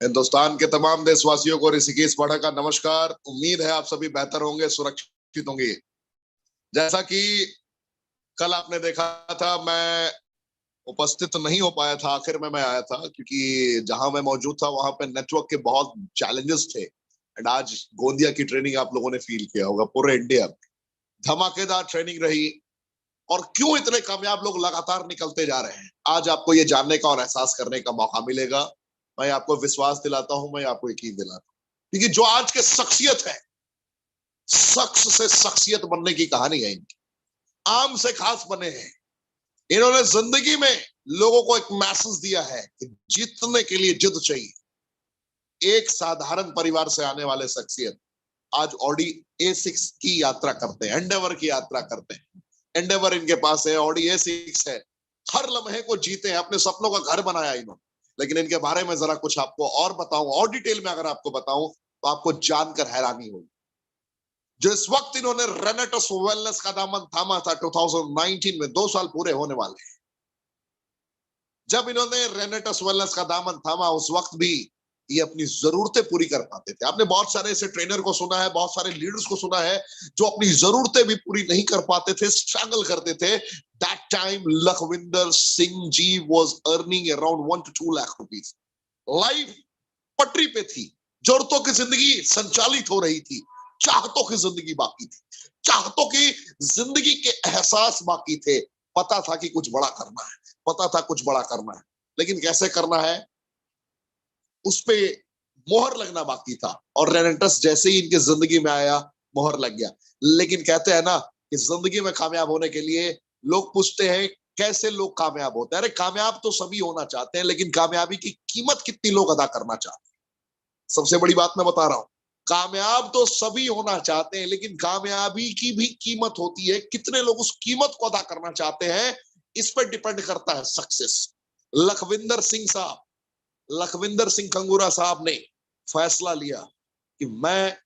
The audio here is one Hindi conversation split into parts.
हिंदुस्तान के तमाम देशवासियों को ऋषिकेश पढ़ा का नमस्कार। उम्मीद है आप सभी बेहतर होंगे, सुरक्षित होंगे। जैसा कि कल आपने देखा था, मैं उपस्थित नहीं हो पाया था, आखिर में मैं आया था क्योंकि जहां मैं मौजूद था वहां पे नेटवर्क के बहुत चैलेंजेस थे। एंड आज गोंदिया की ट्रेनिंग आप लोगों ने फील किया होगा, पूरे इंडिया में धमाकेदार ट्रेनिंग रही। और क्यों इतने कामयाब लोग लगातार निकलते जा रहे हैं, आज आपको ये जानने का और एहसास करने का मौका मिलेगा। मैं आपको विश्वास दिलाता हूं, मैं आपको यकीन दिलाता हूं, क्योंकि जो आज के शख्सियत है, शख्स से शख्सियत बनने की कहानी है इनकी। आम से खास बने हैं। इन्होंने जिंदगी में लोगों को एक मैसेज दिया है कि जीतने के लिए जिद चाहिए। एक साधारण परिवार से आने वाले शख्सियत आज ऑडी A6 की यात्रा करते हैं, एंडेवर की यात्रा करते हैं। एंडेवर इनके पास है, ऑडी A6 है। हर लम्हे को जीते हैं, अपने सपनों का घर बनाया इन्होंने। लेकिन इनके बारे में जरा कुछ आपको और बताऊं, और डिटेल में अगर आपको बताऊं तो आपको जानकर हैरानी होगी। जो इस वक्त इन्होंने रेनेटस वेलनेस का दामन थामा था 2019 में, 2 साल पूरे होने वाले हैं। जब इन्होंने रेनेटस वेलनेस का दामन थामा, उस वक्त भी ये अपनी जरूरतें पूरी कर पाते थे। आपने बहुत सारे ऐसे ट्रेनर को सुना है, बहुत सारे लीडर्स को सुना है जो अपनी जरूरतें भी पूरी नहीं कर पाते थे, स्ट्रगल करते थे। That time Lakhwinder Singh ji was earning around 1 to 2 lakh rupees. Life पटरी पे थी, जरूरतों की जिंदगी संचालित हो रही थी, चाहतों की जिंदगी बाकी थी, चाहतों की जिंदगी के एहसास बाकी थे। पता था कि कुछ बड़ा करना है, पता था कुछ बड़ा करना है, लेकिन कैसे करना है उस पे मोहर लगना बाकी था। और रेनेटस जैसे ही इनके जिंदगी में आया, मोहर लग गया। लेकिन कहते हैं ना कि जिंदगी में कामयाब होने के लिए लोग पूछते हैं कैसे लोग कामयाब होते हैं। अरे कामयाब तो सभी होना चाहते हैं, लेकिन कामयाबी की कीमत कितनी लोग अदा करना चाहते हैं, सबसे बड़ी बात मैं बता रहा हूं। कामयाब तो सभी होना चाहते हैं, लेकिन कामयाबी की भी कीमत होती है। कितने लोग उस कीमत को अदा करना चाहते हैं, इस पर डिपेंड करता है सक्सेस। लखविंदर सिंह साहब, लखविंदर सिंह खंगूरा साहब ने फैसला लिया कि मैं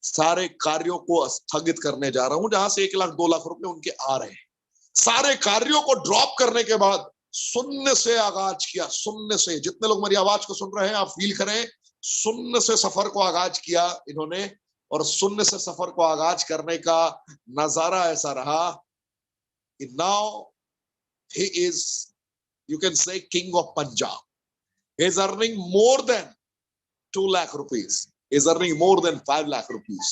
सारे कार्यों को स्थगित करने जा रहा हूं, जहां से 1 लाख 2 लाख रुपए उनके आ रहे हैं। सारे कार्यों को ड्रॉप करने के बाद शून्य से आगाज किया। शून्य से, जितने लोग मेरी आवाज को सुन रहे हैं आप फील करें, शून्य से सफर को आगाज किया इन्होंने। और शून्य से सफर को आगाज करने का नजारा ऐसा रहा कि now he is, you can say, king of Punjab. He is earning more than 2 lakh rupees. He is earning more than 5 lakh rupees,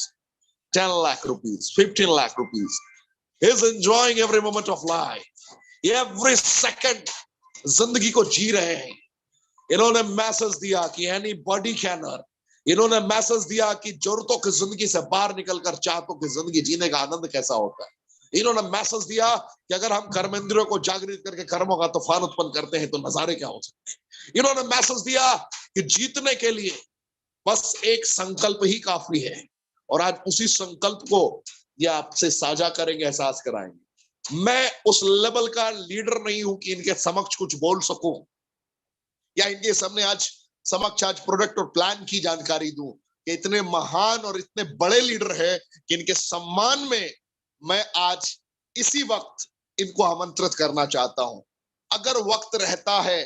10 lakh rupees, 15 lakh rupees. He is enjoying every moment of life. Every second जिंदगी को जी रहे हैं। इन्होंने मैसेज दिया कि anybody can earn. इन्होंने मैसेज दिया कि जरूरतों की जिंदगी से बाहर निकलकर चाहतों की जिंदगी जीने का आनंद कैसा होता है। इन्होंने मैसेज दिया कि अगर हम कर्मेंद्रियों को जागृत करके कर्मों का तूफान उत्पन्न करते हैं तो नजारे क्या हो सकते हैं। इन्होंने मैसेज दिया कि जीतने के लिए बस एक संकल्प ही काफी है। और आज उसी संकल्प को ये आपसे साझा करेंगे, एहसास कराएंगे। मैं उस लेवल का लीडर नहीं हूं कि इनके समक्ष कुछ बोल सकूं या इनके सामने आज समक्ष आज प्रोडक्ट और प्लान की जानकारी दूं। कि इतने महान और इतने बड़े लीडर हैं कि इनके सम्मान में मैं आज इसी वक्त इनको आमंत्रित करना चाहता हूं। अगर वक्त रहता है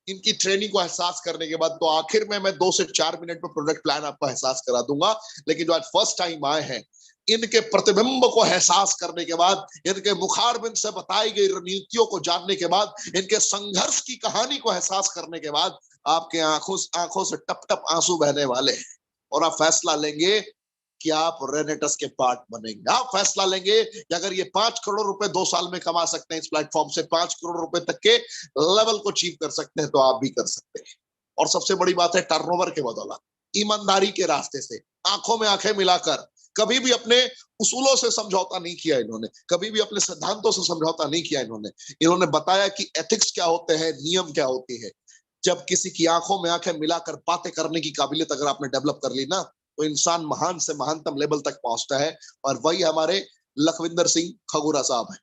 इनकी ट्रेनिंग को एहसास करने के बाद, तो आखिर में मैं 2 से 4 मिनट में प्रोडक्ट प्लान आपको एहसास करा दूंगा। लेकिन जो आज फर्स्ट टाइम आए हैं, इनके प्रतिबिंब को एहसास करने के बाद, इनके मुखारबिंद से बताई गई रणनीतियों को जानने के बाद, इनके संघर्ष की कहानी को एहसास करने के बाद आपके आंखों से टप टप आंसू बहने वाले हैं। और आप फैसला लेंगे कि आप रेनेटस के पार्ट बनेंगे। आप फैसला लेंगे कि अगर ये 5 करोड़ रुपए 2 साल में कमा सकते हैं इस प्लेटफॉर्म से, 5 करोड़ रुपए तक के लेवल को अचीव कर सकते हैं, तो आप भी कर सकते हैं। और सबसे बड़ी बात है, टर्नओवर के बदौलत, ईमानदारी के रास्ते से, आंखों में आंखें मिलाकर। कभी भी अपने उसूलों से समझौता नहीं किया इन्होंने, कभी भी अपने सिद्धांतों से समझौता नहीं किया इन्होंने। इन्होंने बताया कि एथिक्स क्या होते हैं, नियम क्या होती है। जब किसी की आंखों में आंखें मिलाकर बातें करने की काबिलियत अगर आपने डेवलप कर ली ना, तो इंसान महान से महानतम लेवल तक पहुंचता है। और वही हमारे लखविंदर सिंह खंगूरा साहब हैं।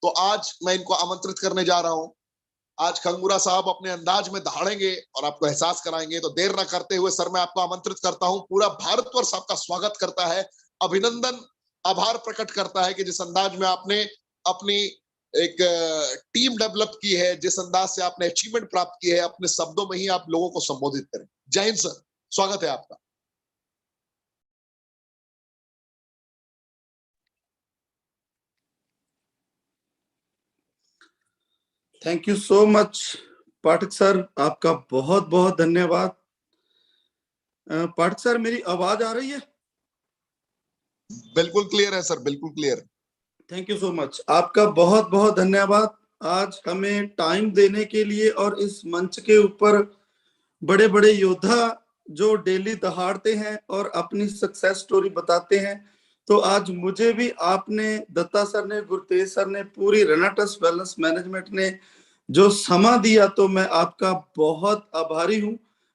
तो आज मैं इनको आमंत्रित करने जा रहा हूं। आज खंगूरा साहब अपने अंदाज में दहाड़ेंगे और आपको एहसास कराएंगे। तो देर ना करते हुए सर, मैं आपको आमंत्रित करता हूं। पूरा भारतवर्ष आपका स्वागत करता है, अभिनंदन, आभार प्रकट करता है कि जिस अंदाज में आपने अपनी एक टीम डेवलप की है, जिस अंदाज से आपने अचीवमेंट प्राप्त की है, अपने शब्दों में ही आप लोगों को संबोधित करें। जय हिंद सर, स्वागत है आपका। Thank you so much Pathak sir, आपका बहुत बहुत धन्यवाद। पाठक सर, मेरी आवाज आ रही है? बिल्कुल क्लियर है सर, बिल्कुल clear. Thank you so much, आपका बहुत बहुत धन्यवाद आज हमें टाइम देने के लिए, और इस मंच के ऊपर बड़े बड़े योद्धा जो डेली दहाड़ते हैं और अपनी सक्सेस स्टोरी बताते हैं। तो आज मुझे भी आपने, दत्ता सर ने, गुरतेज सर ने, पूरी रनाटस वेलनेस मैनेजमेंट ने जो समा दिया, तो मैं आपका बहुत आभारी हूं।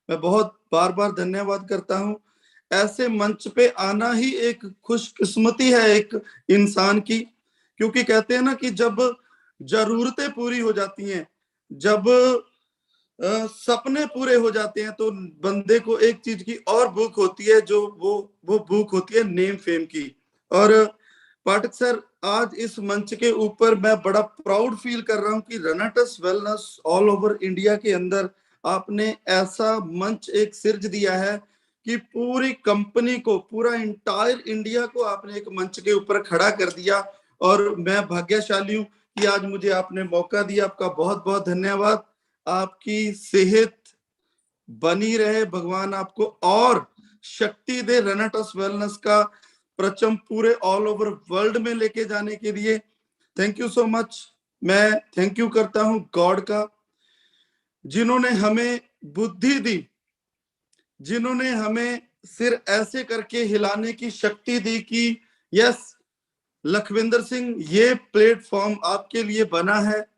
मैं बहुत बार बार धन्यवाद करता हूं। ऐसे मंच पे आना ही एक खुशकिस्मती है एक इंसान की, क्योंकि कहते हैं ना कि जब जरूरतें पूरी हो जाती हैं, जब सपने पूरे हो जाते हैं, तो बंदे को एक चीज की और भूख होती है, जो वो भूख होती है नेम फेम की। और पाठक सर, आज इस मंच के ऊपर मैं बड़ा प्राउड फील कर रहा हूं कि रनाटस वेलनेस ऑल ओवर इंडिया के अंदर आपने ऐसा मंच एक सिर्ज दिया है कि पूरी कंपनी को, पूरा इंटायर इंडिया को आपने एक मंच के ऊपर खड़ा कर दिया। और मैं भाग्यशाली हूं कि आज मुझे आपने मौका दिया। आपका बहुत बहुत धन्यवाद। आपकी सेहत बनी रहे, भगवान आपको और शक्ति दे रनाटस वेलनेस का प्रचम पूरे ऑल ओवर वर्ल्ड में लेके जाने के लिए। Thank you so much. मैं थैंक यू करता हूं गॉड का, जिन्होंने हमें बुद्धि दी, जिन्होंने हमें सिर ऐसे करके हिलाने की शक्ति दी कि यस लखविंदर सिंह, ये प्लेटफॉर्म आपके लिए बना है।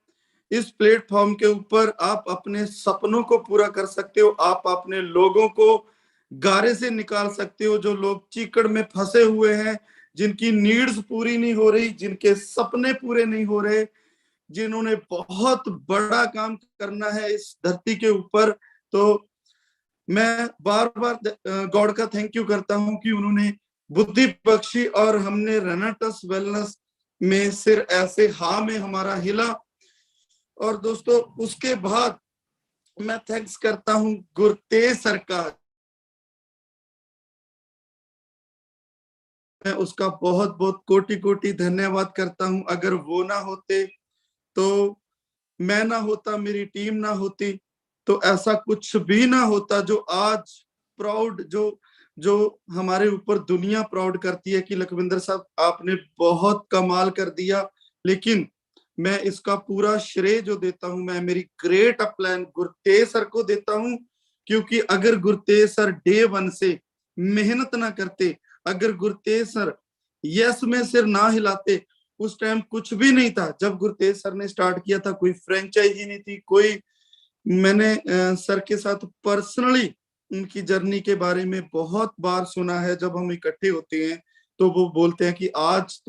इस प्लेटफॉर्म के ऊपर आप अपने सपनों को पूरा कर सकते हो। आप अपने लोगों को गारे से निकाल सकते हो, जो लोग चीकड़ में फंसे हुए हैं, जिनकी नीड्स पूरी नहीं हो रही, जिनके सपने पूरे नहीं हो रहे, जिन्होंने बहुत बड़ा काम करना है इस धरती के ऊपर। तो मैं बार बार गॉड का थैंक यू करता हूं कि उन्होंने बुद्धि बख्शी, और हमने रनाटस वेलनेस में सिर ऐसे हा में हमारा हिला। और दोस्तों, उसके बाद मैं थैंक्स करता हूं गुरतेज सर का। मैं उसका बहुत बहुत कोटि कोटि धन्यवाद करता हूं। अगर वो ना होते, तो मैं ना होता, मेरी टीम ना होती, तो ऐसा कुछ भी ना होता जो आज प्राउड, जो जो हमारे ऊपर दुनिया प्राउड करती है कि लखविंदर साहब आपने बहुत कमाल कर दिया। लेकिन मैं इसका पूरा श्रेय जो देता हूं, मैं मेरी ग्रेट अपलाइन गुरतेज सर को देता हूं। क्योंकि अगर गुरतेज सर डे वन से मेहनत ना करते, अगर गुरतेज सर यस में सिर ना हिलाते, उस टाइम कुछ भी नहीं था। जब गुरतेज सर ने स्टार्ट किया था, कोई फ्रेंचाइजी नहीं थी, कोई, मैंने सर के साथ पर्सनली उनकी जर्नी के बारे में बहुत बार सुना है। जब हम इकट्ठे होते हैं तो वो बोलते हैं कि आज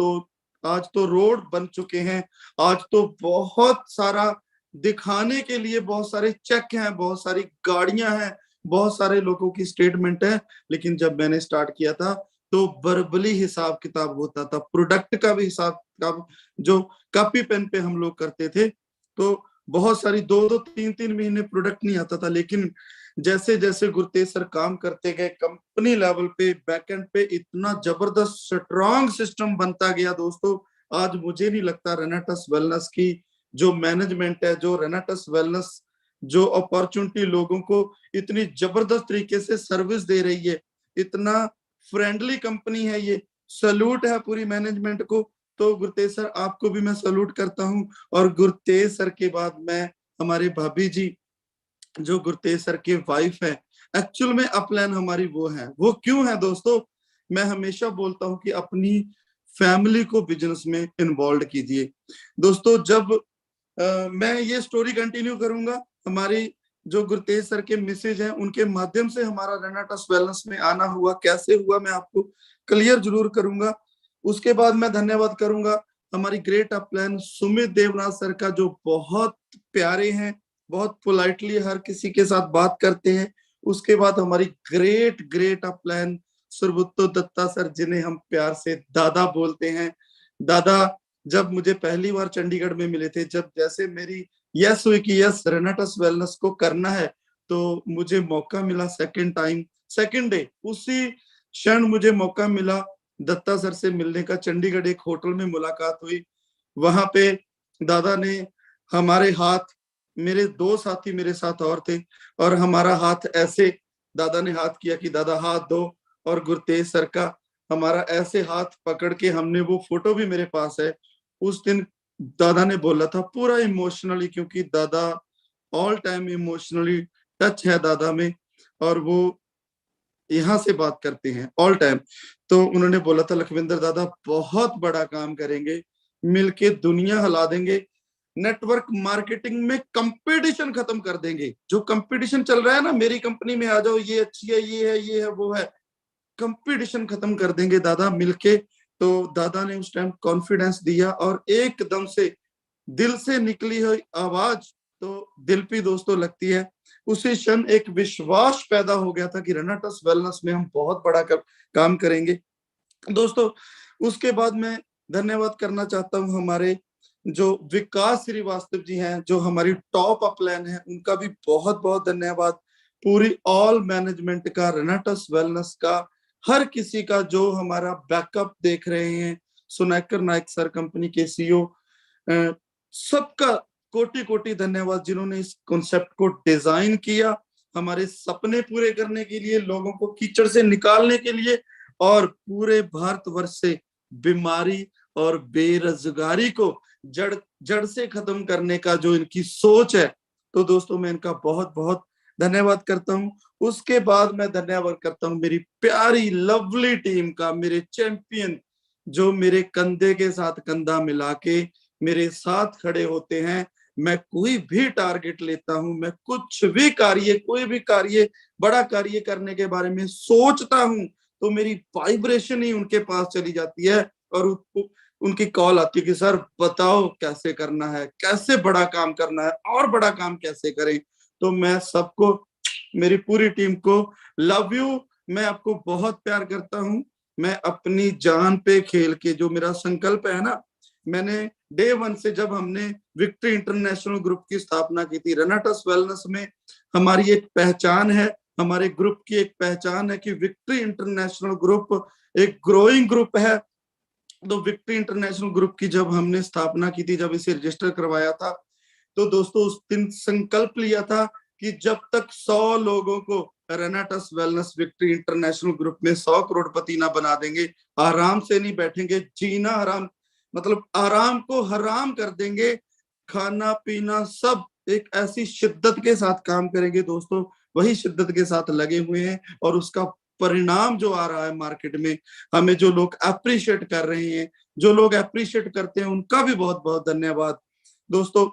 तो रोड बन चुके हैं, आज तो बहुत सारा दिखाने के लिए बहुत सारे चेक हैं, बहुत सारी गाड़ियां हैं, बहुत सारे लोगों की स्टेटमेंट है। लेकिन जब मैंने स्टार्ट किया था, तो वर्बली हिसाब किताब होता था, प्रोडक्ट का भी हिसाब किताब जो कॉपी पेन पे हम लोग करते थे। तो बहुत सारी 2-2 3-3 महीने प्रोडक्ट नहीं आता था। लेकिन जैसे जैसे गुरतेज सर काम करते गए, कंपनी लेवल पे, बैकएंड पे इतना जबरदस्त स्ट्रॉन्ग सिस्टम बनता गया दोस्तों। आज मुझे नहीं लगता रनाटस वेलनेस की जो मैनेजमेंट है, जो रनाटस वेलनेस जो अपॉर्चुनिटी लोगों को इतनी जबरदस्त तरीके से सर्विस दे रही है, इतना फ्रेंडली कंपनी है ये। सैल्यूट है पूरी मैनेजमेंट को। तो गुरतेज सर, आपको भी मैं सैल्यूट करता हूं। और गुरतेज सर के बाद मैं, हमारे भाभी जी जो गुरतेज सर के वाइफ है, एक्चुअल में अपलाइन हमारी वो है। वो क्यों है दोस्तों? मैं हमेशा बोलता हूं कि अपनी फैमिली को बिजनेस में इन्वॉल्व कीजिए। दोस्तों, जब मैं ये स्टोरी कंटिन्यू करूंगा, हमारी जो गुरतेज सर के मिसेज हैं, उनके माध्यम से हमारा रनाटस वेलनेस में आना हुआ, कैसे हुआ, मैं आपको क्लियर जरूर करूंगा। उसके बाद मैं धन्यवाद करूंगा हमारी great upline Sumit Devnath sir का, जो बहुत प्यारे हैं, बहुत पोलाइटली हर किसी के साथ बात करते हैं। उसके बाद हमारी ग्रेट ग्रेट अपलाइन सुरभुत्तो दत्ता सर, जिन्हें हम प्यार से दादा बोलते हैं। दादा जब मुझे पहली बार चंडीगढ़ में मिले थे, जब जैसे मेरी यस हुई कि यस रनाटस वेलनेस को करना है, तो मुझे मौका मिला सेकंड डे उसी क्षण मुझे मौका मिला दत्ता सर से मिलने का। चंडीगढ़ एक होटल में मुलाकात हुई, वहां पे दादा ने हमारे हाथ, मेरे 2 साथी मेरे साथ और थे, और हमारा हाथ ऐसे दादा ने हाथ किया कि दादा हाथ दो, और गुरतेज सर का हमारा ऐसे हाथ पकड़ के हमने, वो फोटो भी मेरे पास है, उस दिन दादा ने बोला था पूरा इमोशनली, क्योंकि दादा ऑल टाइम इमोशनली टच है दादा में, और वो यहाँ से बात करते हैं ऑल टाइम। तो उन्होंने बोला था लखविंदर दादा बहुत बड़ा काम करेंगे, मिलके दुनिया हिला देंगे, नेटवर्क मार्केटिंग में कंपटीशन खत्म कर देंगे। जो कंपटीशन चल रहा है ना, मेरी कंपनी में आ जाओ, ये अच्छी है, ये है वो है, कंपटीशन खत्म कर देंगे दादा मिलके। तो दादा ने उस टाइम कॉन्फिडेंस दिया, और एकदम से दिल से निकली हुई आवाज तो दिल पे दोस्तों लगती है। उसी क्षण एक विश्वास पैदा हो गया था कि रेनाटस वेलनेस में हम बहुत बड़ा काम करेंगे दोस्तों। उसके बाद मैं धन्यवाद करना चाहता हूँ हमारे जो विकास श्रीवास्तव जी हैं, जो हमारी टॉप अपलाइन है, उनका भी बहुत बहुत धन्यवाद। पूरी ऑल मैनेजमेंट का, रेनाटस वेलनेस का, हर किसी का जो हमारा बैकअप देख रहे हैं, सुनाकर नायक सर कंपनी के सीईओ, सबका कोटि कोटि धन्यवाद, जिन्होंने इस कॉन्सेप्ट को डिजाइन किया हमारे सपने पूरे करने के लिए, लोगों को कीचड़ से निकालने के लिए, और पूरे भारतवर्ष से बीमारी और बेरोजगारी को जड़ से खत्म करने का जो इनकी सोच है। तो दोस्तों मैं इनका बहुत बहुत धन्यवाद करता हूं। उसके बाद मैं धन्यवाद करता हूं मेरी प्यारी लवली टीम का, मेरे चैंपियन जो मेरे कंधे के साथ कंधा मिला के मेरे साथ खड़े होते हैं। मैं कोई भी टारगेट लेता हूं, मैं कुछ भी कार्य, कोई भी कार्य, बड़ा कार्य करने के बारे में सोचता हूं, तो मेरी वाइब्रेशन ही उनके पास चली जाती है, और उनकी कॉल आती है कि सर बताओ कैसे करना है, कैसे बड़ा काम करना है, और बड़ा काम कैसे करें। तो मैं सबको, मेरी पूरी टीम को लव यू, मैं आपको बहुत प्यार करता हूं। मैं अपनी जान पे खेल के, जो मेरा संकल्प है ना, मैंने डे 1 से, जब हमने विक्ट्री इंटरनेशनल ग्रुप की स्थापना की थी, रेनाटस वेलनेस में हमारी एक पहचान है, हमारे ग्रुप की एक पहचान है कि विक्ट्री इंटरनेशनल ग्रुप एक ग्रोइंग ग्रुप है। तो विक्ट्री इंटरनेशनल ग्रुप की जब हमने स्थापना की थी, जब इसे रजिस्टर करवाया था, तो दोस्तों उस दिन संकल्प लिया था कि जब तक 100 लोगों को रेनाटस वेलनेस विक्ट्री इंटरनेशनल ग्रुप में 100 करोड़पति ना बना देंगे, आराम से नहीं बैठेंगे, जीना हराम, मतलब आराम को हराम कर देंगे, खाना पीना सब एक ऐसी शिद्दत के साथ काम करेंगे दोस्तों। वही शिद्दत के साथ लगे हुए हैं, और उसका परिणाम जो आ रहा है मार्केट में, हमें जो लोग अप्रिशिएट कर रहे हैं, जो लोग अप्रिशिएट करते हैं, उनका भी बहुत बहुत धन्यवाद दोस्तों।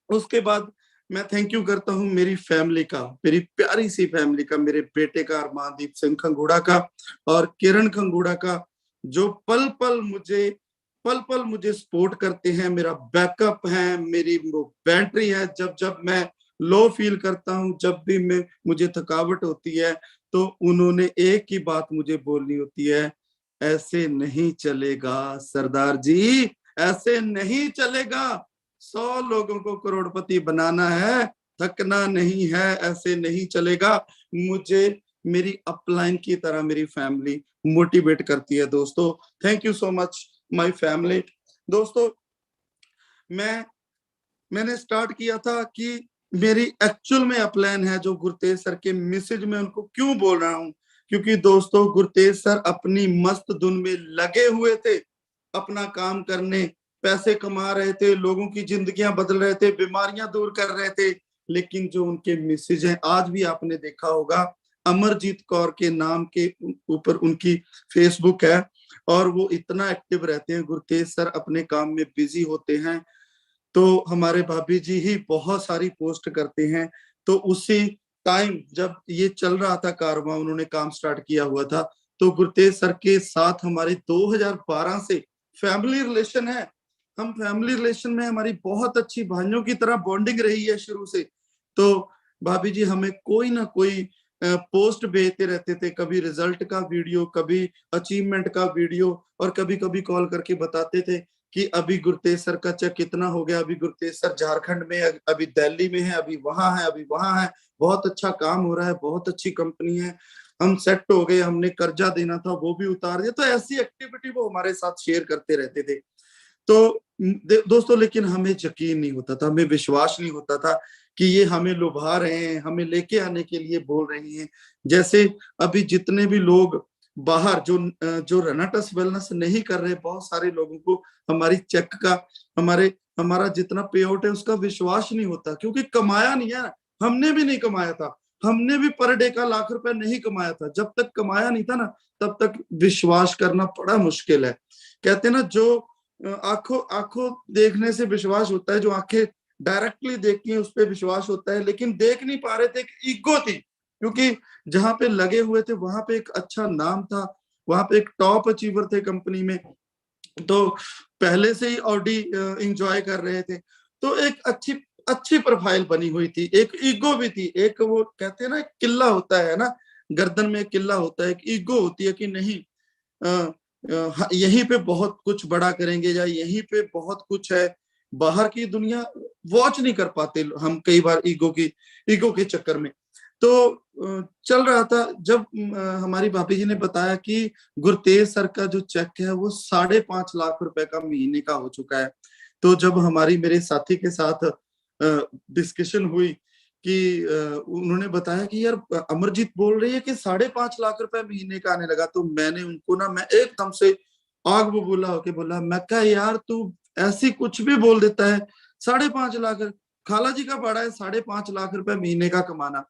उसके बाद मैं थैंक यू करता हूं मेरी फैमिली का, मेरी प्यारी सी फैमिली का, मेरे बेटे का अरमानदीप सिंह खंगूड़ा का, और किरण खंगूड़ा का, जो पल पल मुझे सपोर्ट करते हैं, मेरा बैकअप है, मेरी बैटरी है। जब जब मैं लो फील करता हूं, जब भी मुझे थकावट होती है, तो उन्होंने एक ही बात मुझे बोलनी होती है, ऐसे नहीं चलेगा सरदार जी, ऐसे नहीं चलेगा, 100 लोगों को करोड़पति बनाना है, थकना नहीं है, ऐसे नहीं चलेगा। मुझे मेरी अपलाइन की तरह मेरी फैमिली मोटिवेट करती है दोस्तों। Thank you so much my family दोस्तों। मैंने स्टार्ट किया था कि मेरी एक्चुअल में अपलाइन है, जो गुरतेज सर के मैसेज में उनको क्यों बोल रहा हूं, क्योंकि दोस्तों गुरतेज सर अपनी मस्त धुन में लगे हुए थे, अपना काम करने, पैसे कमा रहे थे, लोगों की जिंदगियां बदल रहे थे, बीमारियां दूर कर रहे थे। लेकिन जो उनके मैसेज हैं, आज भी आपने देखा होगा, अमरजीत कौर के नाम के ऊपर उनकी फेसबुक है, और वो इतना एक्टिव रहते हैं। गुरतेज सर अपने काम में बिजी होते हैं, तो हमारे भाभी जी ही बहुत सारी पोस्ट करते हैं। तो उसी टाइम जब ये चल रहा था कारवां, उन्होंने काम स्टार्ट किया हुआ था, तो गुरतेज सर के साथ हमारे 2012 से फैमिली रिलेशन है। हम फैमिली रिलेशन में, हमारी बहुत अच्छी भाइयों की तरह बॉन्डिंग रही है शुरू से। तो भाभी जी हमें कोई ना कोई पोस्ट भेजते रहते थे, कभी रिजल्ट का वीडियो, कभी अचीवमेंट का वीडियो, और कभी कभी कॉल करके बताते थे कि अभी गुरतेज सर का चेक कितना हो गया, अभी गुरतेज सर झारखंड में, अभी दिल्ली में है, अभी वहां है, अभी वहां है, बहुत अच्छा काम हो रहा है, बहुत अच्छी कंपनी है, हम सेट हो गए, हमने कर्जा देना था वो भी उतार दिया। तो ऐसी एक्टिविटी वो हमारे साथ शेयर करते रहते थे। तो दोस्तों, लेकिन हमें यकीन नहीं होता था, हमें विश्वास नहीं होता था कि ये हमें लुभा रहे हैं, हमें लेके आने के लिए बोल रहे हैं। जैसे अभी जितने भी लोग बाहर जो रनाटस वेलनेस नहीं कर रहे, बहुत सारे लोगों को हमारी चेक का, हमारा जितना पे आउट है उसका विश्वास नहीं होता, क्योंकि कमाया नहीं है। हमने भी नहीं कमाया था, हमने भी पर डे का ₹1,00,000 नहीं कमाया था। जब तक कमाया नहीं था ना, तब तक विश्वास करना बड़ा मुश्किल है। कहते ना, जो आंखों आंखों देखने से विश्वास होता है, जो आंखें डायरेक्टली देखती हैं उस पर विश्वास होता है, लेकिन देख नहीं पा रहे थे, एक ईगो थी, क्योंकि जहां पे लगे हुए थे वहां पे एक अच्छा नाम था, वहां पे एक टॉप अचीवर थे कंपनी में, तो पहले से ही ऑडी एंजॉय कर रहे थे, तो एक अच्छी अच्छी प्रोफाइल बनी हुई थी, एक ईगो भी थी, एक वो कहते हैं ना, एक किला होता है ना, गर्दन में एक किला होता है, एक ईगो होती है कि नहीं, यहीं पे बहुत कुछ बड़ा करेंगे, या यहीं पे बहुत कुछ है, बाहर की दुनिया वॉच नहीं कर पाते हम कई बार, ईगो के चक्कर में। तो चल रहा था, जब हमारी भाभी जी ने बताया कि गुरतेज सर का जो चेक है वो 5.5 लाख का महीने का हो चुका है, तो जब हमारी मेरे साथी के साथ डिस्कशन हुई कि उन्होंने बताया कि यार अमरजीत बोल रही है कि 5.5 लाख महीने का आने लगा, तो मैंने उनको ना, मैं एकदम से आग बबूला होके बोला, मैं कहा यार तू ऐसी कुछ भी बोल देता है, 5.5 लाख, खाला जी का बड़ा है 5.5 लाख महीने का कमाना।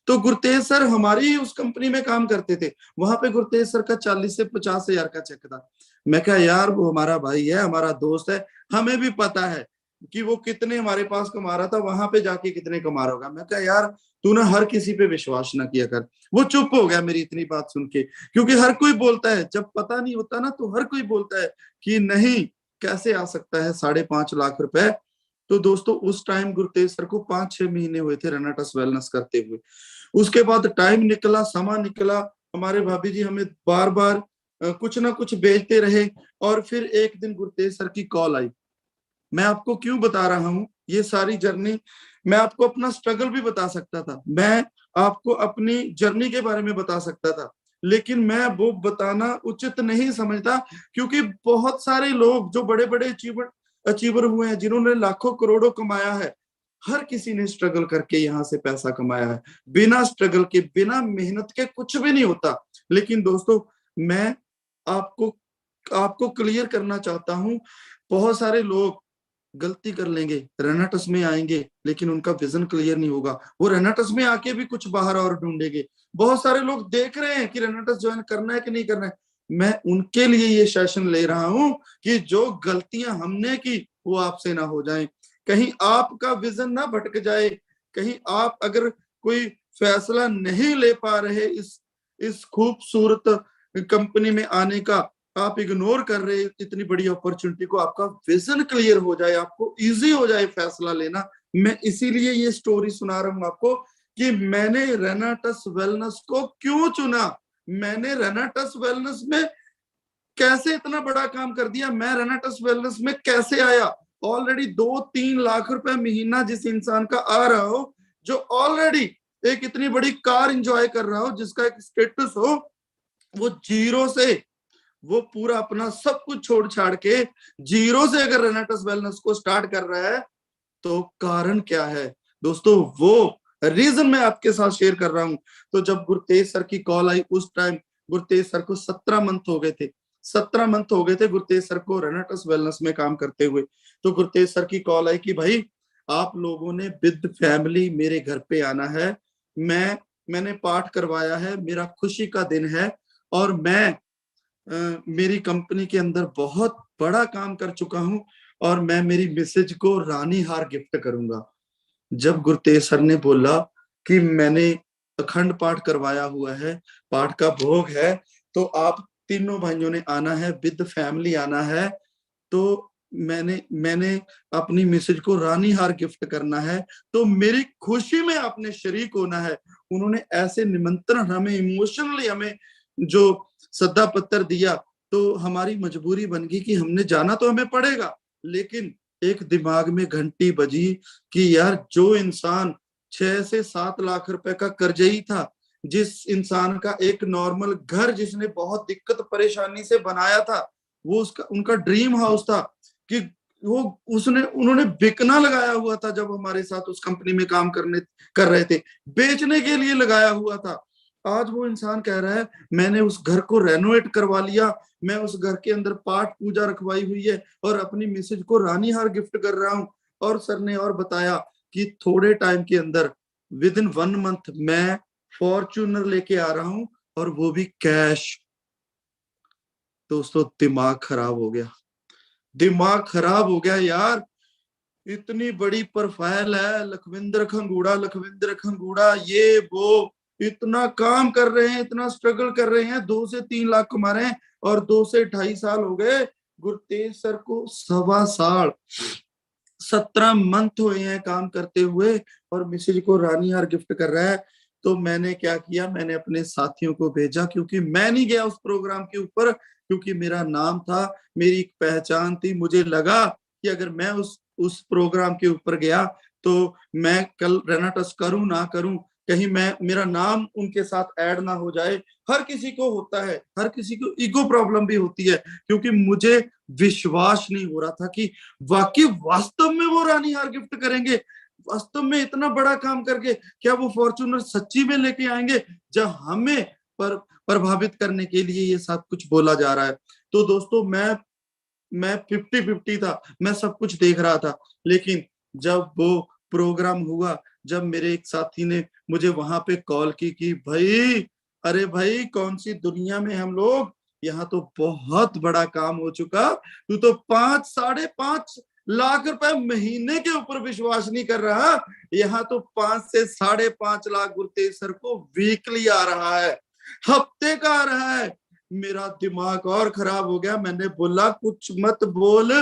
तो गुरतेज सर हमारी उस कंपनी में काम करते थे, वहां पे गुरतेज सर का 40 से 50 हजार का चेक था। मैं कहा यार वो हमारा भाई है, हमारा दोस्त है, हमें भी पता है कि वो कितने हमारे पास कमा रहा था, वहां पे जाके कितने कमा रहा होगा। मैं कहा यार तू ना हर किसी पे विश्वास ना किया कर। वो चुप हो गया मेरी इतनी बात सुन के, क्योंकि हर कोई बोलता है, जब पता नहीं होता ना तो हर कोई बोलता है कि नहीं, कैसे आ सकता है 5.5 लाख। तो दोस्तों, उस टाइम गुरतेज सर को 5-6 महीने हुए थे रनाटस वेलनेस करते हुए। उसके बाद टाइम निकला, समा निकला, हमारे भाभी जी हमें बार बार कुछ ना कुछ भेजते रहे, और फिर एक दिन गुरतेज सर की कॉल आई। मैं आपको क्यों बता रहा हूँ ये सारी जर्नी, मैं आपको अपना स्ट्रगल भी बता सकता था, मैं आपको अपनी जर्नी के बारे में बता सकता था, लेकिन मैं वो बताना उचित नहीं समझता, क्योंकि बहुत सारे लोग जो बड़े बड़े अचीवर हुए हैं, जिन्होंने लाखों करोड़ों कमाया है, हर किसी ने स्ट्रगल करके यहाँ से पैसा कमाया है। बिना स्ट्रगल के, बिना मेहनत के कुछ भी नहीं होता। लेकिन दोस्तों, मैं आपको आपको क्लियर करना चाहता हूँ, बहुत सारे लोग गलती कर लेंगे, रेनाटस में आएंगे, लेकिन उनका विजन क्लियर नहीं होगा, वो रेनाटस में आके भी कुछ बाहर और ढूंढेंगे। बहुत सारे लोग देख रहे हैं कि रेनाटस ज्वाइन करना है कि नहीं करना है। मैं उनके लिए ये सेशन ले रहा हूं कि जो गलतियां हमने की वो आपसे ना हो जाएं, कहीं आपका विजन ना भटक जाए, कहीं आप अगर कोई फैसला नहीं ले पा रहे इस खूबसूरत कंपनी में आने का, आप इग्नोर कर रहे इतनी बड़ी अपॉर्चुनिटी को, आपका विजन क्लियर हो जाए, आपको इजी हो जाए फैसला लेना। मैं इसीलिए ये स्टोरी सुना रहा हूं आपको कि मैंने रेनाटस वेलनेस को क्यों चुना, मैंने रेनाटस वेलनेस में कैसे इतना बड़ा काम कर दिया, मैं रेनाटस वेलनेस में कैसे आया। ऑलरेडी 2-3 लाख रुपए महीना जिस इंसान का आ रहा हो, जो ऑलरेडी एक इतनी बड़ी कार एंजॉय कर रहा हो, जिसका एक स्टेटस हो, वो जीरो से, वो पूरा अपना सब कुछ छोड़ छाड़ के जीरो से अगर रेनाटस वेलनेस को स्टार्ट कर रहा है, तो कारण क्या है दोस्तों, वो रीजन मैं आपके साथ शेयर कर रहा हूं। तो जब गुरतेज सर की कॉल आई, उस टाइम गुरतेज सर को 17 मंथ हो गए थे, 17 मंथ हो गए थे गुरतेज सर को रेनाटस वेलनेस में काम करते हुए। तो गुरतेज सर की कॉल आई कि भाई आप लोगों ने विद फैमिली मेरे घर पे आना है, मैंने पाठ करवाया है, मेरा खुशी का दिन है, और मैं मेरी कंपनी के अंदर बहुत बड़ा काम कर चुका हूं, और मैं मेरी मिसेज को रानी हार गिफ्ट करूंगा। जब गुरतेज सर ने बोला कि मैंने अखंड पाठ करवाया हुआ है, पाठ का भोग है, तो आप तीनों भाइयों ने आना है, विद फैमिली आना है, तो मैंने अपनी मिसेज को रानी हार गिफ्ट करना है, तो मेरी खुशी में आपने शरीक होना है। उन्होंने ऐसे निमंत्रण हमें इमोशनली, हमें जो सद्दा पत्र दिया, तो हमारी मजबूरी बन गई कि हमने जाना तो हमें पड़ेगा, लेकिन एक दिमाग में घंटी बजी कि यार जो इंसान 6 से 7 लाख रुपए का कर्जई था, जिस इंसान का एक नॉर्मल घर जिसने बहुत दिक्कत परेशानी से बनाया था, वो उसका उनका ड्रीम हाउस था कि वो उसने उन्होंने बिकना लगाया हुआ था, जब हमारे साथ उस कंपनी में काम कर रहे थे, बेचने के लिए लगाया हुआ था। आज वो इंसान कह रहा है मैंने उस घर को रेनोवेट करवा लिया, मैं उस घर के अंदर पाठ पूजा रखवाई हुई है और अपनी मिसेज को रानी हार गिफ्ट कर रहा हूं। और सर ने और बताया कि थोड़े टाइम के अंदर विद इन 1 मंथ मैं फॉर्च्यूनर लेके आ रहा हूं, और वो भी कैश। दोस्तों दिमाग खराब हो गया, दिमाग खराब हो गया यार। इतनी बड़ी प्रोफाइल है, लखविंद्र खंगूड़ा ये वो, इतना काम कर रहे हैं, इतना स्ट्रगल कर रहे हैं, 2 से 3 लाख कमा रहे हैं, और 2 से 2.5 साल हो गए गुरतेज सर को, 1.25 साल, 17 मंथ हुए हैं काम करते हुए, और मिसेज को रानी हार गिफ्ट कर रहा है। तो मैंने क्या किया, मैंने अपने साथियों को भेजा, क्योंकि मैं नहीं गया उस प्रोग्राम के ऊपर, क्योंकि मेरा नाम था, मेरी एक पहचान थी। मुझे लगा कि अगर मैं उस प्रोग्राम के ऊपर गया तो मैं कल रेनाटस करूं ना करूं, कहीं मैं मेरा नाम उनके साथ ऐड ना हो जाए। हर किसी को होता है, हर किसी को ईगो प्रॉब्लम भी होती है, क्योंकि मुझे विश्वास नहीं हो रहा था कि वाकई वास्तव में वो रानी हार गिफ्ट करेंगे, वास्तव में इतना बड़ा काम करके क्या वो फॉर्च्यूनर सच्ची में लेके आएंगे, जब हमें प्रभावित करने के लिए ये सब कुछ बोला जा रहा है। तो दोस्तों मैं 50-50 था, मैं सब कुछ देख रहा था। लेकिन जब वो प्रोग्राम हुआ, जब मेरे एक साथी ने मुझे वहां पे कॉल की कि भाई, अरे भाई कौन सी दुनिया में हम लोग, यहाँ तो बहुत बड़ा काम हो चुका, तू तो 5-5.5 लाख रुपए महीने के ऊपर विश्वास नहीं कर रहा, यहाँ तो 5 से 5.5 लाख गुरतेज सर को वीकली आ रहा है, हफ्ते का आ रहा है। मेरा दिमाग और खराब हो गया। मैंने बोला कुछ मत बोल,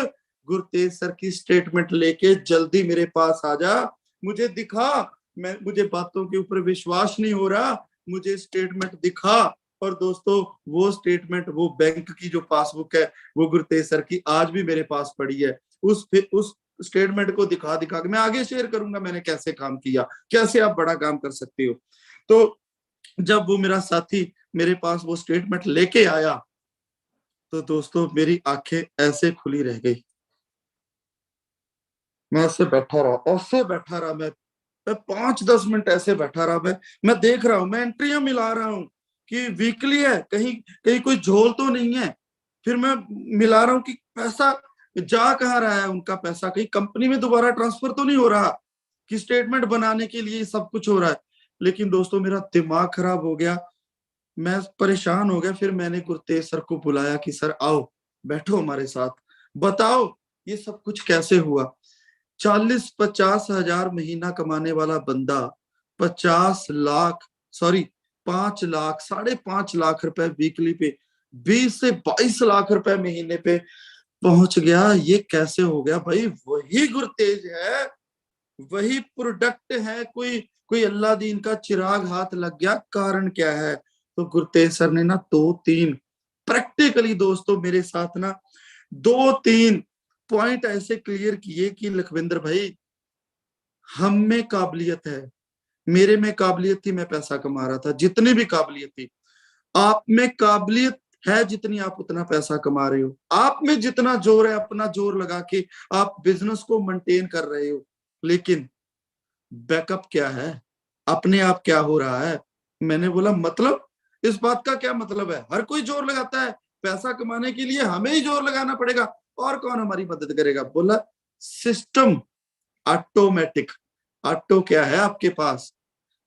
गुरतेज सर की स्टेटमेंट लेके जल्दी मेरे पास आ जा, मुझे दिखा, मुझे बातों के ऊपर विश्वास नहीं हो रहा, मुझे स्टेटमेंट दिखा। और दोस्तों वो स्टेटमेंट, वो बैंक की जो पासबुक है, वो गुरतेज सर की आज भी मेरे पास पड़ी है। उस स्टेटमेंट को दिखा दिखा के मैं आगे शेयर करूंगा मैंने कैसे काम किया, कैसे आप बड़ा काम कर सकते हो। तो जब वो मेरा साथी मेरे पास वो स्टेटमेंट लेके आया, तो दोस्तों मेरी आंखें ऐसे खुली रह गई। मैं ऐसे बैठा रहा, मैं 5-10 मिनट ऐसे बैठा रहा। मैं देख रहा हूं, मैं एंट्रियां मिला रहा हूं कि वीकली है, कहीं कहीं कोई झोल तो नहीं है। फिर मैं मिला रहा हूं कि पैसा जा कहाँ रहा है, उनका पैसा कहीं कंपनी में दोबारा ट्रांसफर तो नहीं हो रहा, कि स्टेटमेंट बनाने के लिए सब कुछ हो रहा है। लेकिन दोस्तों मेरा दिमाग खराब हो गया, मैं परेशान हो गया। फिर मैंने गुरतेज सर को बुलाया कि सर आओ, बैठो हमारे साथ, बताओ ये सब कुछ कैसे हुआ। 40-50 हजार महीना कमाने वाला बंदा 50 लाख, सॉरी 5 लाख, 5.5 लाख रुपए वीकली पे, 20 से 22 लाख रुपए महीने पे पहुंच गया। ये कैसे हो गया भाई? वही गुरतेज है, वही प्रोडक्ट है, कोई कोई अल्लाह दीन का चिराग हाथ लग गया। कारण क्या है? तो गुरतेज सर ने ना 2-3 प्रैक्टिकली दोस्तों मेरे साथ ना 2-3 पॉइंट ऐसे क्लियर किए कि लखविंदर भाई, हम में काबिलियत है, मेरे में काबिलियत थी, मैं पैसा कमा रहा था, जितनी भी काबिलियत थी। आप में काबिलियत है जितनी, आप उतना पैसा कमा रहे हो। आप में जितना जोर है, अपना जोर लगा के आप बिजनेस को मेंटेन कर रहे हो। लेकिन बैकअप क्या है, अपने आप क्या हो रहा है? मैंने बोला मतलब, इस बात का क्या मतलब है? हर कोई जोर लगाता है, पैसा कमाने के लिए हमें ही जोर लगाना पड़ेगा, और कौन हमारी मदद करेगा? बोला सिस्टम ऑटोमेटिक। ऑटो क्या है आपके पास?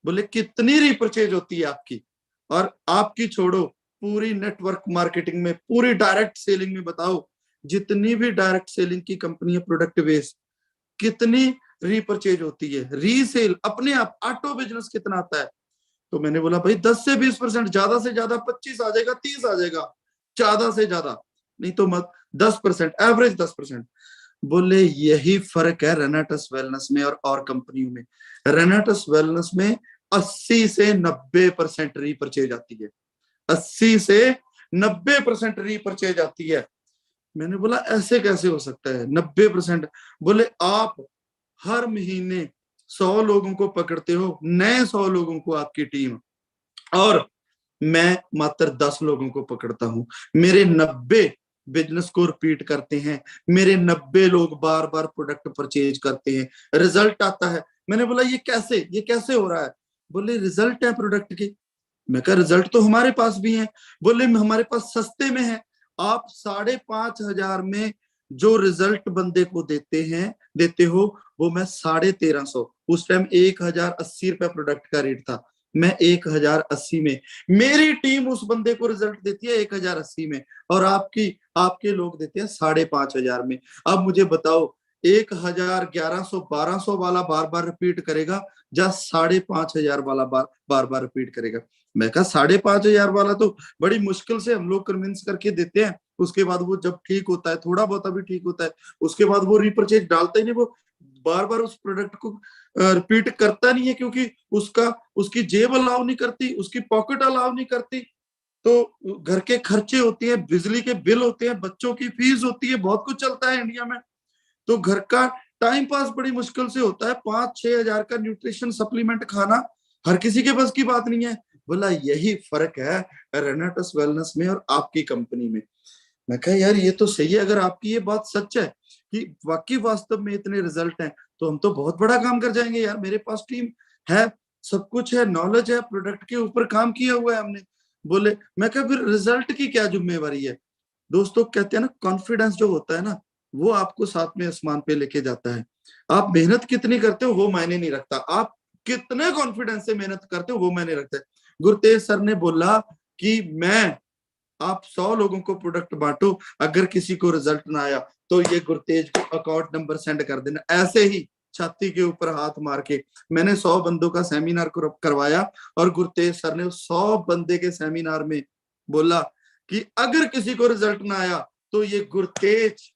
बोले कितनी रिपर्चेज होती है आपकी, और आपकी छोड़ो, पूरी नेटवर्क मार्केटिंग में, पूरी डायरेक्ट सेलिंग में बताओ, जितनी भी डायरेक्ट सेलिंग की कंपनी है प्रोडक्ट बेस्ड, कितनी रीपरचेज होती है, रीसेल, अपने आप ऑटो बिजनेस कितना आता है? तो मैंने बोला भाई 10 से 20%, ज्यादा से ज्यादा 25 आ जाएगा, 30 आ जाएगा, ज्यादा से ज्यादा नहीं तो मत 10%, एवरेज 10%। बोले यही फर्क है रेनाटस वेलनेस में और कंपनियों में। रेनाटस वेलनेस में 80 से 90% रीपरचेज आती है, 80 से 90% रीपरचेज आती है। मैंने बोला ऐसे कैसे हो सकता है 90%? बोले आप हर महीने 100 लोगों को पकड़ते हो, नए 100 लोगों को आपकी टीम, और मैं मात्र 10 लोगों को पकड़ता हूं। मेरे 90 बिजनेस को रिपीट करते हैं, मेरे 90 लोग बार बार प्रोडक्ट परचेज करते हैं, रिजल्ट आता है। मैंने बोला ये कैसे हो रहा है? बोले रिजल्ट है प्रोडक्ट के। मैं कहा रिजल्ट तो हमारे पास भी है। बोले हमारे पास सस्ते में है। आप 5,500 में जो रिजल्ट बंदे को देते हो, वो मैं 1350, उस टाइम 1,080 रुपए प्रोडक्ट का रेट था, मैं 1,080 में, मेरी टीम उस बंदे को रिजल्ट देती है 1,080 में, और आपके लोग देते हैं 5,500 में। अब मुझे बताओ 1,1100 1,200 वाला बार बार रिपीट करेगा या 5,500 वाला बार बार रिपीट करेगा? मैं कहा 5,500 वाला तो बड़ी मुश्किल से हम लोग कन्विंस करके देते हैं, उसके बाद वो जब ठीक होता है, थोड़ा बहुत अभी ठीक होता है, उसके बाद वो रीपरचेज डालता ही नहीं, वो बार बार उस प्रोडक्ट को रिपीट करता नहीं है, क्योंकि उसकी जेब अलाउ नहीं करती, उसकी पॉकेट अलाउ नहीं करती। तो घर के खर्चे होते हैं, बिजली के बिल होते हैं, बच्चों की फीस होती है, बहुत कुछ चलता है इंडिया में। तो घर का टाइम पास बड़ी मुश्किल से होता है। 5-6 हजार का न्यूट्रिशन सप्लीमेंट खाना हर किसी के बस की बात नहीं है। बोला यही फर्क है रेनाटस वेलनेस में और आपकी कंपनी में। मैं कहा यार ये तो सही है, अगर आपकी ये बात सच है कि वाकई वास्तव में इतने रिजल्ट हैं, तो हम तो बहुत बड़ा काम कर जाएंगे यार। मेरे पास टीम है, सब कुछ है, नॉलेज है, प्रोडक्ट के ऊपर काम किया हुआ है हमने। बोले मैं कहा फिर रिजल्ट की क्या जिम्मेवारी है? दोस्तों कहते हैं ना, कॉन्फिडेंस जो होता है ना, वो आपको साथ में आसमान पे लेके जाता है। आप मेहनत कितनी करते हो वो मायने नहीं रखता, आप कितने कॉन्फिडेंस से मेहनत करते हो वो मायने रखता है। गुरतेज सर ने बोला कि आप 100 लोगों को प्रोडक्ट बांटो, अगर किसी को रिजल्ट ना आया तो ये गुरतेज को अकाउंट नंबर सेंड कर देना। ऐसे ही छाती के ऊपर हाथ मार के मैंने 100 बंदों का सेमिनार करवाया, और गुरतेज सर ने 100 बंदे के सेमिनार में बोला कि अगर किसी को रिजल्ट ना आया तो ये गुरतेज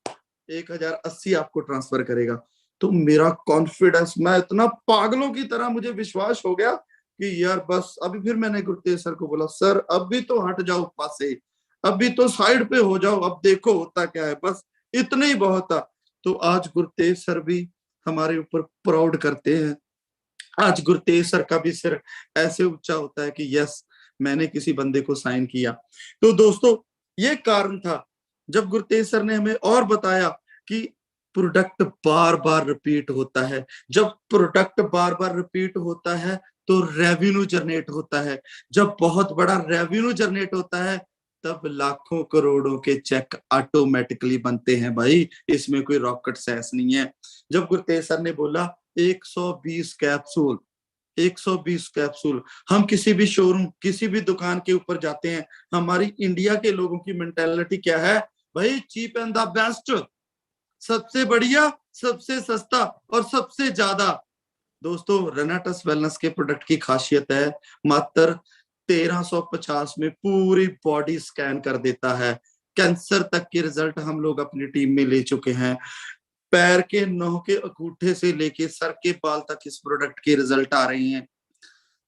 1,080 आपको ट्रांसफर करेगा। तो मेरा कॉन्फिडेंस, मैं इतना पागलों की तरह मुझे विश्वास हो गया कि यार बस। अभी फिर मैंने गुरतेज सर को बोला सर अभी तो हट जाओ पास से, अभी तो साइड पे हो जाओ, अब देखो होता क्या है, बस इतना ही बहुत था। तो आज गुरतेज सर भी हमारे ऊपर प्राउड करते हैं। आज गुरतेज सर का भी सिर ऐसे ऊंचा होता है कि यस मैंने किसी बंदे को साइन किया। तो दोस्तों ये कारण था जब गुरतेज सर ने हमें और बताया कि प्रोडक्ट बार बार रिपीट होता है। जब प्रोडक्ट बार बार रिपीट होता है तो रेवेन्यू जनरेट होता है। जब बहुत बड़ा रेवेन्यू जनरेट होता है तब लाखों करोड़ों के चेक ऑटोमेटिकली बनते हैं भाई, इसमें कोई रॉकेट साइंस नहीं है। जब गुरतेज सर ने बोला 120 कैप्सूल, 120 कैप्सूल, हम किसी भी शोरूम किसी भी दुकान के ऊपर जाते हैं, हमारी इंडिया के लोगों की मेंटालिटी क्या है भाई? चीप एंड द बेस्ट, सबसे बढ़िया, सबसे सस्ता और सबसे ज्यादा। दोस्तों रेनाटस वेलनेस के प्रोडक्ट की खासियत है मात्र 1350 में पूरी बॉडी स्कैन कर देता है। कैंसर तक के रिजल्ट हम लोग अपनी टीम में ले चुके हैं। पैर के नौह के अंगूठे से लेके सर के बाल तक इस प्रोडक्ट के रिजल्ट आ रहे हैं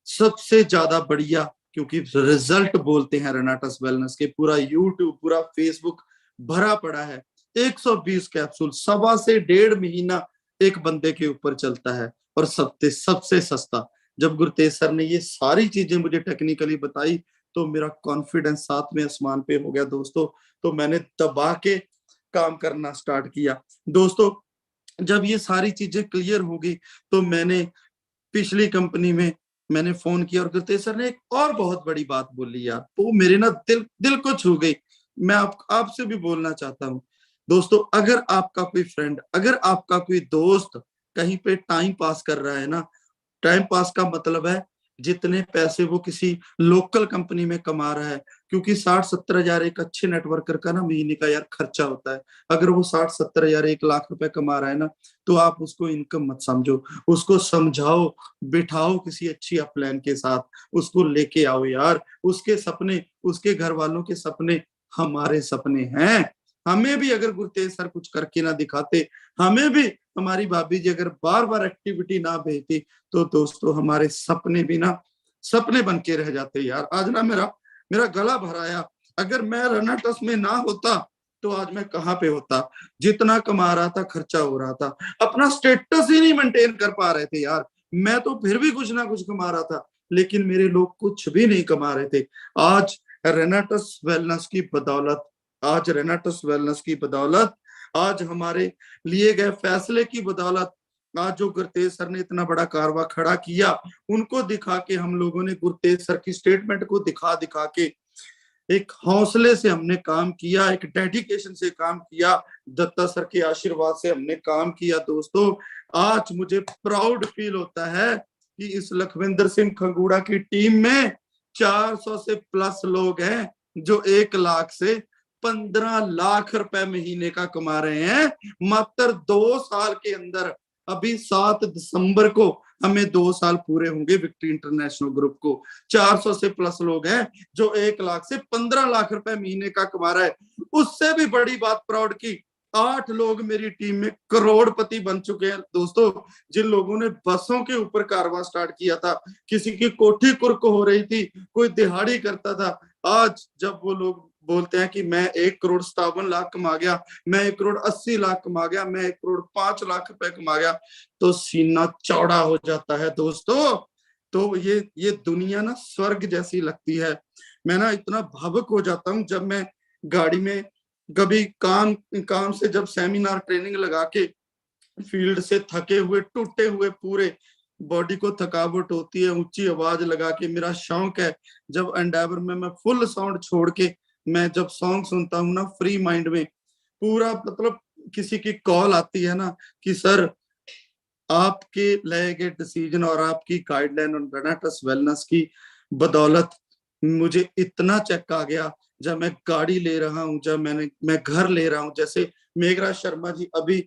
सबसे ज्यादा बढ़िया, क्योंकि रिजल्ट बोलते हैं रेनाटस वेलनेस के। पूरा यूट्यूब पूरा फेसबुक भरा पड़ा है। 120 कैप्सूल 1.25 से 1.5 महीना एक बंदे के ऊपर चलता है, और सबसे सस्ता। जब गुरतेज सर ने ये सारी चीजें मुझे टेक्निकली बताई तो मेरा कॉन्फिडेंस साथ में आसमान पे हो गया दोस्तों। तो मैंने दबा के काम करना स्टार्ट किया। दोस्तों जब ये सारी चीजें क्लियर हो गई तो मैंने पिछली कंपनी में मैंने फोन किया, और गुरतेज सर ने एक और बहुत बड़ी बात बोली यार, वो मेरे ना दिल को छू गई। मैं आपसे भी बोलना चाहता हूँ दोस्तों, अगर आपका कोई फ्रेंड, अगर आपका कोई दोस्त कहीं पे टाइम पास कर रहा है ना, टाइम पास का मतलब है जितने पैसे वो किसी लोकल कंपनी में कमा रहा है, क्योंकि 60-70 हजार एक अच्छे नेटवर्कर का ना महीने का यार खर्चा होता है। अगर वो 60-70 हजार 1 लाख रुपए कमा रहा है ना, तो आप उसको इनकम मत समझो, उसको समझाओ, बिठाओ किसी अच्छी अपलाइन के साथ, उसको लेके आओ यार। उसके सपने, उसके घर वालों के सपने हमारे सपने हैं। हमें भी अगर गुरतेज सर कुछ करके ना दिखाते, हमें भी हमारी भाभी जी अगर बार बार एक्टिविटी ना भेजती, तो दोस्तों हमारे सपने भी ना सपने बन के रह जाते यार। आज ना मेरा गला भर आया अगर मैं रनाटस में ना होता तो आज मैं कहाँ पे होता। जितना कमा रहा था खर्चा हो रहा था, अपना स्टेटस ही नहीं मेंटेन कर पा रहे थे यार। मैं तो फिर भी कुछ ना कुछ कमा रहा था, लेकिन मेरे लोग कुछ भी नहीं कमा रहे थे। आज रेनाटस वेलनेस की बदौलत, आज रेनाटस वेलनेस की बदौलत, आज हमारे लिए गए फैसले की बदौलत, आज जो गुरतेज सर ने इतना बड़ा कारवा खड़ा किया, उनको दिखा के हम लोगों ने गुरतेज सर की स्टेटमेंट को दिखा दिखा के एक हौसले से हमने काम किया, एक डेडिकेशन से काम किया, दत्ता सर के आशीर्वाद से हमने काम किया। दोस्तों, आज मुझे प्राउड फील होता है कि इस लखविंदर सिंह खंगूड़ा की टीम में 400 से प्लस लोग हैं जो 1 लाख से 15 लाख रुपए महीने का कमा रहे हैं मात्र 2 साल के अंदर। अभी 7 दिसंबर को हमें 2 साल पूरे होंगे विक्ट्री इंटरनेशनल ग्रुप को। 400 से प्लस लोग हैं जो 1 लाख से 15 लाख रुपए महीने का कमा रहा है। उससे भी बड़ी बात प्राउड की, 8 लोग मेरी टीम में करोड़पति बन चुके हैं। दोस्तों, जिन लोगों ने बसों के ऊपर कारवां स्टार्ट किया था, किसी की कोठी कुर्क हो रही थी, कोई दिहाड़ी करता था, आज जब वो लोग बोलते हैं कि मैं 1,57,00,000 कमा गया, मैं 1,80,00,000 कमा गया, मैं 1,05,00,000 रुपए कमा गया, तो सीना चौड़ा हो जाता है दोस्तों। तो ये दुनिया ना स्वर्ग जैसी लगती है। मैं ना इतना भावुक हो जाता हूँ जब मैं गाड़ी में कभी काम से जब सेमिनार ट्रेनिंग लगा के फील्ड से थके हुए टूटे हुए पूरे बॉडी को थकावट होती है, ऊंची आवाज लगा के, मेरा शौक है जब एंडेवर में मैं फुल साउंड छोड़ के मैं जब सॉन्ग सुनता हूँ ना फ्री माइंड में, पूरा मतलब किसी की कॉल आती है ना कि सर आपके लिए गए डिसीजन और आपकी गाइडलाइन और रेनाटस वेलनेस की बदौलत मुझे इतना चेक आ गया। जब मैं गाड़ी ले रहा हूँ, जब मैं घर ले रहा हूँ, जैसे मेघराज शर्मा जी अभी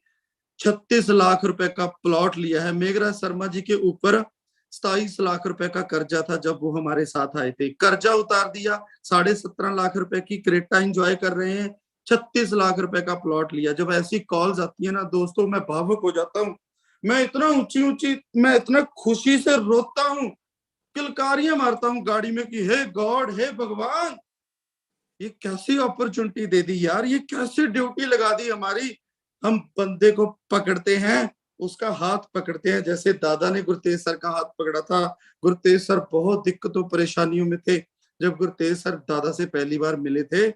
36 लाख रुपए का प्लॉट लिया है। मेघराज शर्मा जी के ऊपर 27 लाख रुपए का कर्जा था जब वो हमारे साथ आए थे, कर्जा उतार दिया, 17.5 लाख रुपए की क्रेटा एंजॉय कर रहे हैं, 36 लाख रुपए का प्लॉट लिया। जब ऐसी कॉल्स आती है ना दोस्तों, मैं भावुक हो जाता हूँ। मैं इतना ऊंची ऊंची, मैं इतना खुशी से रोता हूँ, किलकारियां मारता हूँ गाड़ी में कि हे गॉड, हे भगवान, ये कैसी अपॉर्चुनिटी दे दी यार, ये कैसी ड्यूटी लगा दी हमारी। हम बंदे को पकड़ते हैं, उसका हाथ पकड़ते हैं, जैसे दादा ने गुरतेज सर का हाथ पकड़ा था। गुरतेज सर बहुत दिक्कतों परेशानियों में थे। जब गुरतेज सर दादा से पहली बार मिले थे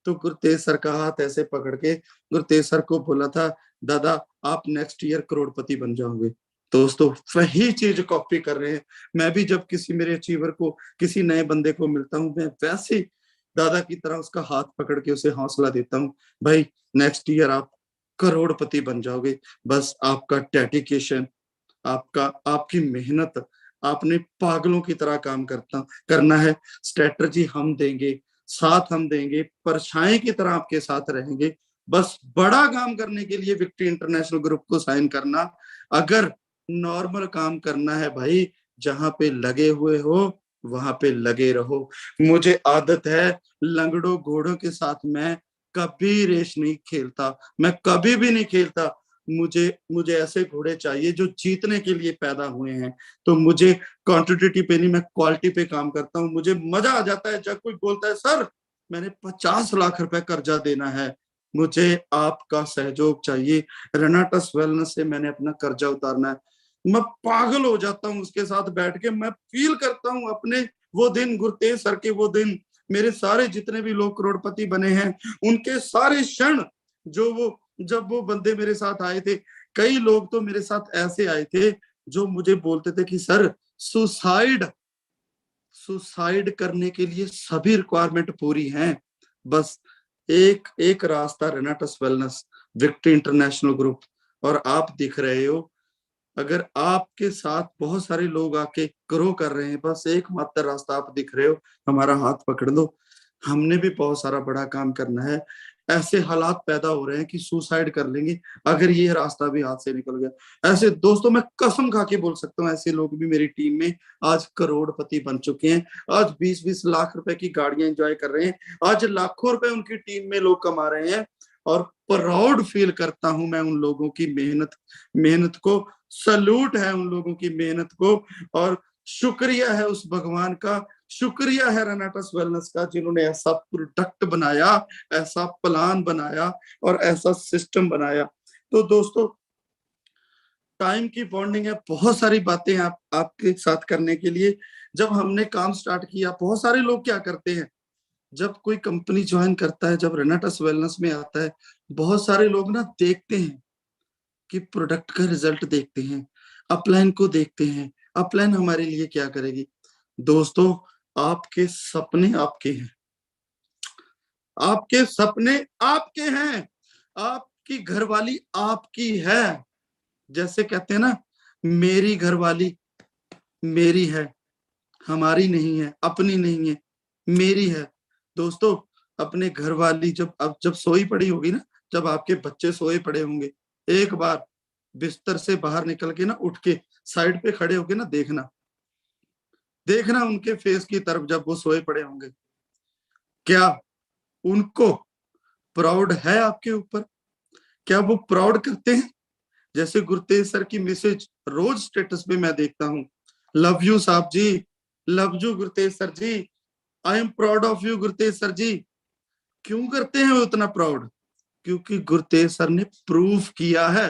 तो गुरतेज सर का हाथ ऐसे पकड़ के गुरतेज सर को बोला था, दादा आप नेक्स्ट ईयर करोड़पति बन जाओगे। दोस्तों, वही चीज कॉपी कर रहे हैं। मैं भी जब किसी मेरे अचीवर को, किसी नए बंदे को मिलता हूँ, मैं वैसे दादा की तरह उसका हाथ पकड़ के उसे हौसला देता हूँ, भाई नेक्स्ट ईयर आप करोड़पति बन जाओगे। बस आपका डेडिकेशन, आपका आपकी मेहनत, आपने पागलों की तरह काम करना है। स्ट्रेटजी हम देंगे, साथ हम देंगे, परछाई की तरह आपके साथ रहेंगे। बस बड़ा काम करने के लिए विक्ट्री इंटरनेशनल ग्रुप को साइन करना। अगर नॉर्मल काम करना है भाई, जहां पे लगे हुए हो वहां पे लगे रहो। मुझे आदत है, लंगड़ों घोड़ों के साथ मैं कभी रेस नहीं खेलता, मैं कभी भी नहीं खेलता। मुझे ऐसे घोड़े चाहिए जो जीतने के लिए पैदा हुए हैं। तो मुझे क्वांटिटी पे नहीं, मैं क्वालिटी पे काम करता हूँ। मुझे मजा आ जाता है जब कोई बोलता है सर मैंने 50 लाख रुपए कर्जा देना है, मुझे आपका सहयोग चाहिए, रेनाटस वेलनेस से मैंने अपना कर्जा उतारना है। मैं पागल हो जाता हूँ उसके साथ बैठ के। मैं फील करता हूँ अपने वो दिन, गुरतेज सर के वो दिन, मेरे सारे जितने भी लोग करोड़पति बने हैं उनके सारे क्षण, जब वो बंदे मेरे साथ आए थे। कई लोग तो मेरे साथ ऐसे आए थे जो मुझे बोलते थे कि सर सुसाइड सुसाइड करने के लिए सभी रिक्वायरमेंट पूरी हैं, बस एक एक रास्ता, रेनाटस वेलनेस, विक्ट्री इंटरनेशनल ग्रुप, और आप दिख रहे हो। अगर आपके साथ बहुत सारे लोग आके ग्रो कर रहे हैं, बस एकमात्र रास्ता आप दिख रहे हो, हमारा हाथ पकड़ लो। हमने भी बहुत सारा बड़ा काम करना है। ऐसे हालात पैदा हो रहे हैं कि सुसाइड कर लेंगे अगर ये रास्ता भी हाथ से निकल गया। ऐसे दोस्तों, मैं कसम खा के बोल सकता हूँ, ऐसे लोग भी मेरी टीम में आज करोड़पति बन चुके हैं। आज 20-20 लाख रुपए की गाड़ियां एंजॉय कर रहे हैं, आज लाखों रुपए उनकी टीम में लोग कमा रहे हैं। और प्राउड फील करता हूं मैं उन लोगों की मेहनत को, सल्यूट है उन लोगों की मेहनत को, और शुक्रिया है उस भगवान का शुक्रिया है रेनेटस वेलनेस का, जिन्होंने ऐसा प्रोडक्ट बनाया, ऐसा प्लान बनाया और ऐसा सिस्टम बनाया। तो दोस्तों, टाइम की बॉन्डिंग है, बहुत सारी बातें आपके साथ करने के लिए। जब हमने काम स्टार्ट किया, बहुत सारे लोग क्या करते हैं, जब कोई कंपनी ज्वाइन करता है, जब रेनेटस वेलनेस में आता है, बहुत सारे लोग ना देखते हैं कि प्रोडक्ट का रिजल्ट देखते हैं, अपलाइन को देखते हैं, अपलाइन हमारे लिए क्या करेगी। दोस्तों, आपके सपने आपके हैं, आपके सपने आपके हैं, आपकी घरवाली आपकी है। जैसे कहते हैं ना, मेरी घरवाली मेरी है, हमारी नहीं है, अपनी नहीं है, मेरी है। दोस्तों, अपने घरवाली जब सोई पड़ी होगी ना, जब आपके बच्चे सोए पड़े होंगे, एक बार बिस्तर से बाहर निकल के ना, उठ के साइड पे खड़े होके ना, देखना देखना उनके फेस की तरफ, जब वो सोए पड़े होंगे, क्या उनको प्राउड है आपके ऊपर? क्या वो प्राउड करते हैं? जैसे गुरतेज सर की मैसेज रोज स्टेटस पे मैं देखता हूँ, लव यू साहब जी, love you Gurtej sir ji, I am proud of you Gurtej sir ji. क्यों करते हैं वो इतना प्राउड? क्योंकि गुरतेज सर ने प्रूफ किया है,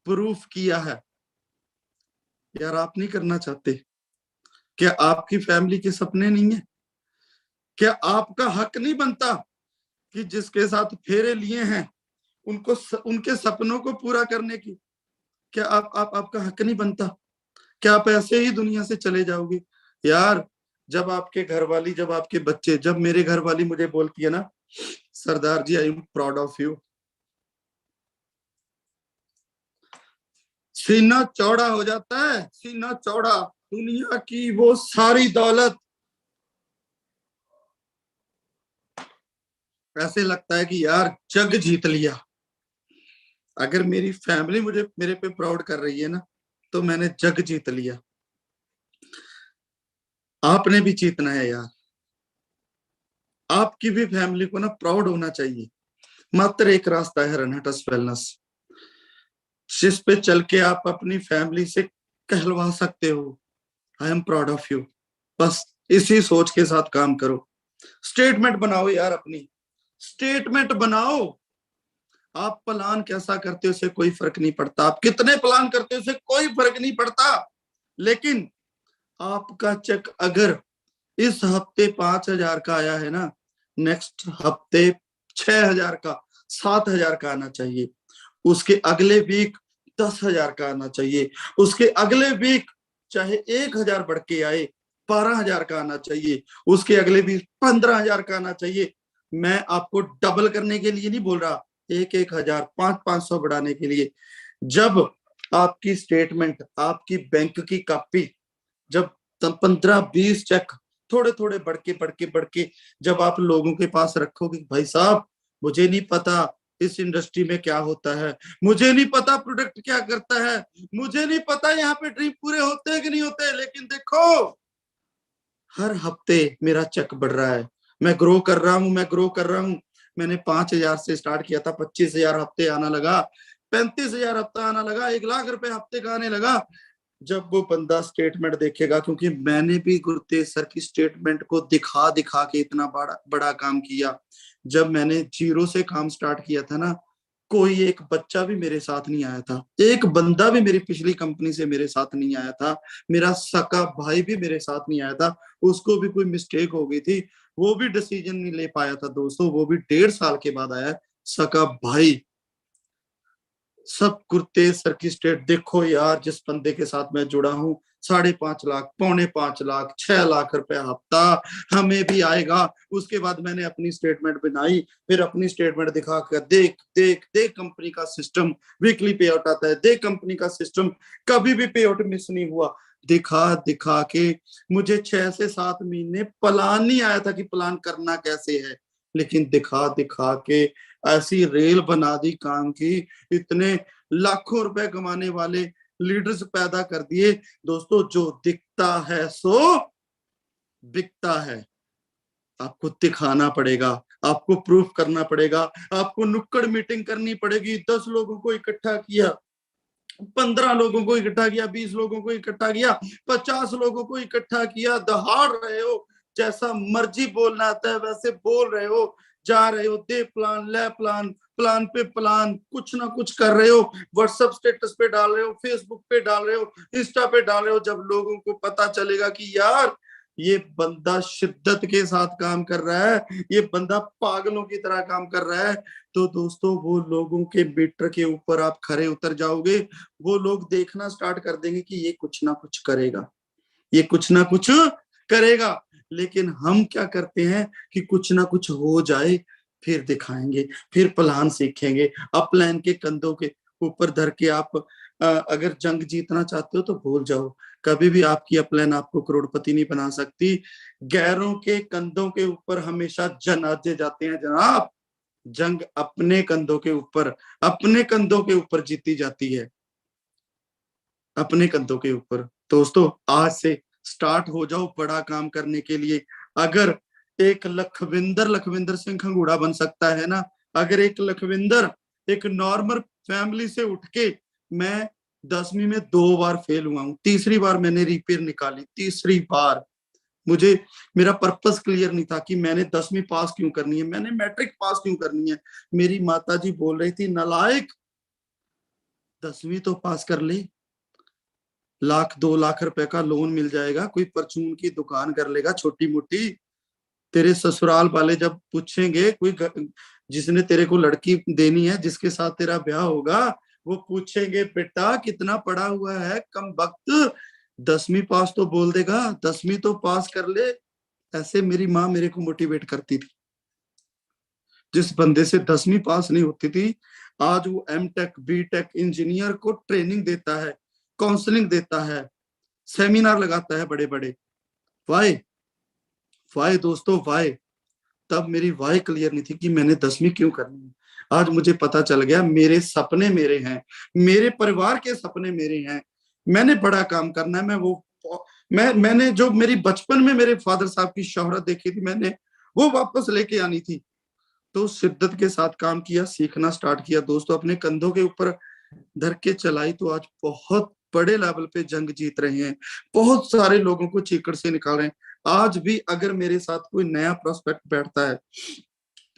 प्रूफ किया है। यार, आप नहीं करना चाहते? क्या आपकी फैमिली के सपने नहीं है? क्या आपका हक नहीं बनता कि जिसके साथ फेरे लिए हैं, उनके सपनों को पूरा करने की? क्या आपका हक नहीं बनता? क्या आप ऐसे ही दुनिया से चले जाओगे? यार, जब आपके घरवाली, जब आपके बच्चे, जब मेरे घरवाली मुझे बोलती है ना, सरदार जी I am proud of you, सीना चौड़ा हो जाता है, सीना चौड़ा। दुनिया की वो सारी दौलत, ऐसे लगता है कि यार जग जीत लिया। अगर मेरी फैमिली मेरे पे प्राउड कर रही है ना, तो मैंने जग जीत लिया। आपने भी जीतना है यार, आपकी भी फैमिली को ना प्राउड होना चाहिए। मात्र एक रास्ता है, रेनेटस वेलनेस, जिस पे चल के आप अपनी फैमिली से कहलवा सकते हो, आई एम प्राउड ऑफ यू। बस इसी सोच के साथ काम करो। स्टेटमेंट बनाओ यार, अपनी स्टेटमेंट बनाओ। आप प्लान कैसा करते हो, उसे कोई फर्क नहीं पड़ता, आप कितने प्लान करते हो, उसे कोई फर्क नहीं पड़ता। लेकिन आपका चेक अगर इस हफ्ते 5,000 का आया है ना, नेक्स्ट हफ्ते 6,000 का, 7,000 का आना चाहिए। उसके अगले वीक 10,000 का आना चाहिए। उसके अगले वीक चाहे 1,000 बढ़ के आए, 12,000 का आना चाहिए। उसके अगले वीक 15,000 का आना चाहिए। मैं आपको डबल करने के लिए नहीं बोल रहा, 1,000, 500 बढ़ाने के लिए। जब आपकी स्टेटमेंट, आपकी बैंक की कॉपी, जब 15-20 चेक थोड़े थोड़े बढ़ के जब आप लोगों के पास रखोगे, भाई साहब मुझे नहीं पता इस इंडस्ट्री में क्या होता है, मुझे नहीं पता प्रोडक्ट क्या करता है, मुझे नहीं पता यहाँ पे ड्रीम पूरे होते हैं कि नहीं होते, लेकिन देखो हर हफ्ते मेरा चेक बढ़ रहा है, मैं ग्रो कर रहा हूँ, मैं ग्रो कर रहा हूँ। मैंने 5,000 से स्टार्ट किया था, 25,000 हफ्ते आना लगा, 35,000 हफ्ता आना लगा, 1,00,000 रुपए हफ्ते का आने लगा। जब वो बंदा स्टेटमेंट देखेगा, क्योंकि मैंने भी गुरतेज सर की स्टेटमेंट को दिखा दिखा के इतना बड़ा बड़ा काम किया। जब मैंने जीरो से काम स्टार्ट किया था ना, कोई एक बच्चा भी मेरे साथ नहीं आया था, एक बंदा भी मेरी पिछली कंपनी से मेरे साथ नहीं आया था, मेरा सका भाई भी मेरे साथ नहीं आया था। उसको भी कोई मिस्टेक हो गई थी, वो भी डिसीजन नहीं ले पाया था दोस्तों, वो भी 1.5 साल के बाद आया सका भाई। सब गुरतेज सर की स्टेट देखो यार, जिस बंदे के साथ मैं जुड़ा हूँ, 5.5 लाख, 5.25 लाख, 6 लाख रुपए हफ्ता हमें भी आएगा। उसके बाद मैंने अपनी स्टेटमेंट बनाई, फिर अपनी स्टेटमेंट दिखा कर देख देख देख कंपनी का सिस्टम, वीकली पे आउट आता है, देख कंपनी का सिस्टम, कभी भी पे आउट मिस नहीं हुआ। दिखा दिखा के मुझे 6 से 7 महीने प्लान नहीं आया था कि प्लान करना कैसे है, लेकिन दिखा दिखा के ऐसी रेल बना दी काम की, इतने लाखों रुपए कमाने वाले लीडर्स पैदा कर दिए। दोस्तों, जो दिखता है सो बिकता है। आपको दिखाना पड़ेगा, आपको प्रूफ करना पड़ेगा, आपको नुक्कड़ मीटिंग करनी पड़ेगी। 10 लोगों को इकट्ठा किया, 15 लोगों को इकट्ठा किया, 20 लोगों को इकट्ठा किया, 50 लोगों को इकट्ठा किया, दहाड़ रहे हो, जैसा मर्जी बोलना आता है वैसे बोल रहे हो, जा रहे हो, दे प्लान ले प्लान, प्लान पे प्लान, कुछ ना कुछ कर रहे हो, व्हाट्सएप स्टेटस पे डाल रहे हो, फेसबुक पे डाल रहे हो, इंस्टा पे डाल रहे हो। जब लोगों को पता चलेगा कि यार ये बंदा शिद्दत के साथ काम कर रहा है, ये बंदा पागलों की तरह काम कर रहा है, तो दोस्तों वो लोगों के मीटर के ऊपर आप खरे उतर जाओगे। वो लोग देखना स्टार्ट कर देंगे कि ये कुछ ना कुछ करेगा, ये कुछ ना कुछ करेगा। लेकिन हम क्या करते हैं कि कुछ ना कुछ हो जाए फिर दिखाएंगे, फिर प्लान सीखेंगे। अपलाइन के कंधों के ऊपर धर के आप अगर जंग जीतना चाहते हो तो भूल जाओ, कभी भी आपकी अपलाइन आपको करोड़पति नहीं बना सकती। गैरों के कंधों के ऊपर हमेशा जनाजे जाते हैं जनाब। जंग अपने कंधों के ऊपर, अपने कंधों के ऊपर जीती जाती है, अपने कंधों के ऊपर। दोस्तों आज से स्टार्ट हो जाओ बड़ा काम करने के लिए। अगर एक लखविंदर सिंह खंगूड़ा बन सकता है ना, अगर एक लखविंदर एक नॉर्मल फैमिली से उठ के, मैं 10वीं में 2 बार फेल हुआ हूं, तीसरी बार मैंने रिपेयर निकाली, तीसरी बार मुझे मेरा पर्पस क्लियर नहीं था कि मैंने 10वीं पास क्यों करनी है, मैंने मैट्रिक पास क्यों करनी है। मेरी माताजी बोल रही थी नालायक 10वीं तो पास कर ले, 1 लाख 2 लाख रुपए का लोन मिल जाएगा, कोई परचून की दुकान कर लेगा छोटी मोटी। तेरे ससुराल वाले जब पूछेंगे, जिसने तेरे को लड़की देनी है, जिसके साथ तेरा ब्याह होगा, वो पूछेंगे बेटा कितना पढ़ा हुआ है, कम वक्त 10वीं पास तो बोल देगा, 10वीं तो पास कर ले। ऐसे मेरी माँ मेरे को मोटिवेट करती थी। जिस बंदे से 10वीं पास नहीं होती थी, आज वो एमटेक बीटेक इंजीनियर को ट्रेनिंग देता है, काउंसलिंग देता है, सेमिनार लगाता है बड़े बड़े। वाई वाई दोस्तों वाई। तब मेरी वाई क्लियर नहीं थी कि मैंने 10वीं क्यों करनी है। आज मुझे पता चल गया, मेरे सपने मेरे हैं, मेरे परिवार के सपने मेरे हैं, मैंने बड़ा काम करना है। मैंने जो मेरी बचपन में मेरे फादर साहब की शोहरत देखी थी, मैंने वो वापस लेके आनी थी। तो शिद्दत के साथ काम किया, सीखना स्टार्ट किया दोस्तों, अपने कंधों के ऊपर धर के चलाई, तो आज बहुत बड़े लेवल पे जंग जीत रहे हैं, बहुत सारे लोगों को चीकड़ से निकाल रहे हैं। आज भी अगर मेरे साथ कोई नया प्रोस्पेक्ट बैठता है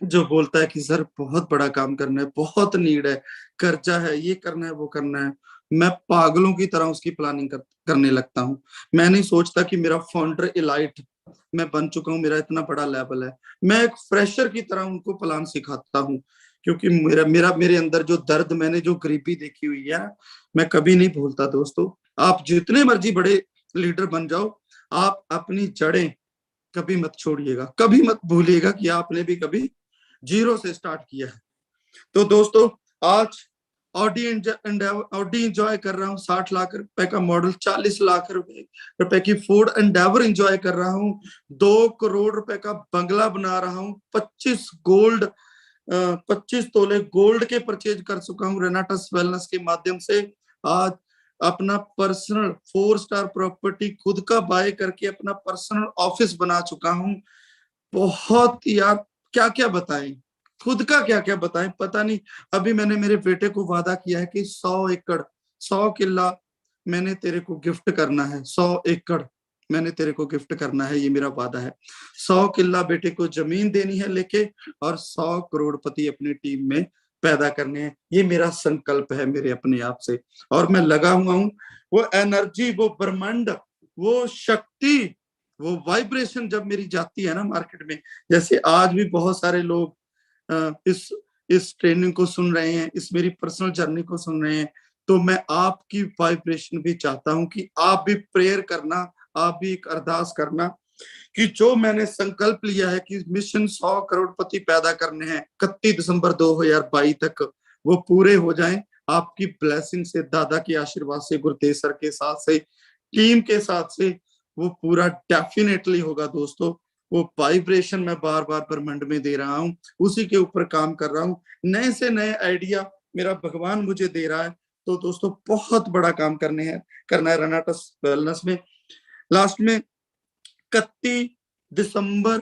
जो बोलता है कि सर बहुत बड़ा काम करना है, बहुत नीड है, कर्जा है, ये करना है, वो करना है, मैं पागलों की तरह उसकी प्लानिंग करने लगता हूँ। मैं नहीं सोचता कि मेरा फाउंडर इलाइट मैं बन चुका हूँ, मेरा इतना बड़ा लेवल है। मैं एक फ्रेशर की तरह उनको प्लान सिखाता हूँ, क्योंकि मेरे अंदर जो दर्द, मैंने जो गरीबी देखी हुई है, मैं कभी नहीं भूलता दोस्तों। आप जितने मर्जी बड़े लीडर बन जाओ, आप अपनी जड़ें कभी मत छोड़िएगा, कभी मत भूलिएगा कि आपने भी कभी जीरो से स्टार्ट किया है। तो दोस्तों आज ऑडी एंजॉय कर रहा हूँ, 60 लाख रुपए का मॉडल, 40 लाख रुपए की फोर्ड एंडेवर एंजॉय कर रहा हूँ, 2 करोड़ रुपए का बंगला बना रहा हूँ, 25 तोले गोल्ड के परचेज कर चुका हूँ रेनाटस वेलनेस के माध्यम से। आज अपना पर्सनल 4 स्टार प्रॉपर्टी खुद का बाय करके अपना पर्सनल ऑफिस बना चुका हूँ। बहुत यार क्या क्या बताएं, खुद का क्या क्या बताएं, पता नहीं। अभी मैंने मेरे बेटे को वादा किया है कि 100 एकड़ 100 किला मैंने तेरे को गिफ्ट करना है, 100 एकड़ मैंने तेरे को गिफ्ट करना है, ये मेरा वादा है। 100 किला बेटे को जमीन देनी है लेके, और 100 करोड़पति अपनी टीम में पैदा करने हैं, ये मेरा संकल्प है मेरे अपने आप से। और मैं लगा हुआ हूँ, वो एनर्जी, वो ब्रह्मांड, वो शक्ति, वो वाइब्रेशन जब मेरी जाती है ना मार्केट में, जैसे आज भी बहुत सारे लोग इस ट्रेनिंग को सुन रहे हैं, इस मेरी पर्सनल जर्नी को सुन रहे हैं, तो मैं आपकी वाइब्रेशन भी चाहता हूं कि आप भी प्रेयर करना, आप भी एक अरदास करना कि जो मैंने संकल्प लिया है कि मिशन 100 करोड़पति पैदा करने हैं 31 दिसंबर 2022 तक, वो पूरे हो जाएं आपकी ब्लेसिंग से, दादा के आशीर्वाद से, गुरुदेव सर के साथ से, टीम के साथ से, वो पूरा डेफिनेटली होगा दोस्तों। वो वाइब्रेशन मैं बार बार ब्रह्मांड में दे रहा हूँ, उसी के ऊपर काम कर रहा हूँ, नए से नए आइडिया मेरा भगवान मुझे दे रहा है। तो दोस्तों बहुत बड़ा काम करना है रेनाटस वेलनेस में। लास्ट में 31 दिसंबर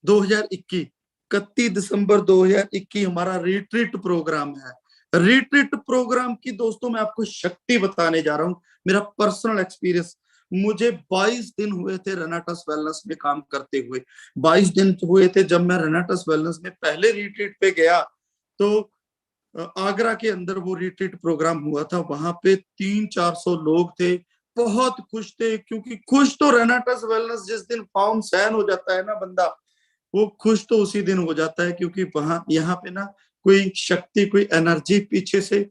2021 31 दिसंबर 2021 हमारा रिट्रीट प्रोग्राम है। रिट्रीट प्रोग्राम की दोस्तों मैं आपको शक्ति बताने जा रहा हूं, मेरा पर्सनल एक्सपीरियंस। मुझे 22 दिन हुए थे रेनाटस वेलनेस में काम करते हुए। 22 दिन हुए थे जब मैं रेनाटस वेलनेस में पहले रिट्रीट पे गया। तो आगरा के अंदर वो रिट्रीट प्रोग्राम हुआ था, वहां पे 300-400 लोग थे, बहुत खुश थे। क्योंकि खुश तो रेनाटस वेलनेस जिस दिन फॉर्म साइन हो जाता है ना बंदा, वो खुश तो उसी दिन हो जाता है। क्योंकि वहां यहाँ पे ना कोई शक्ति, कोई एनर्जी पीछे से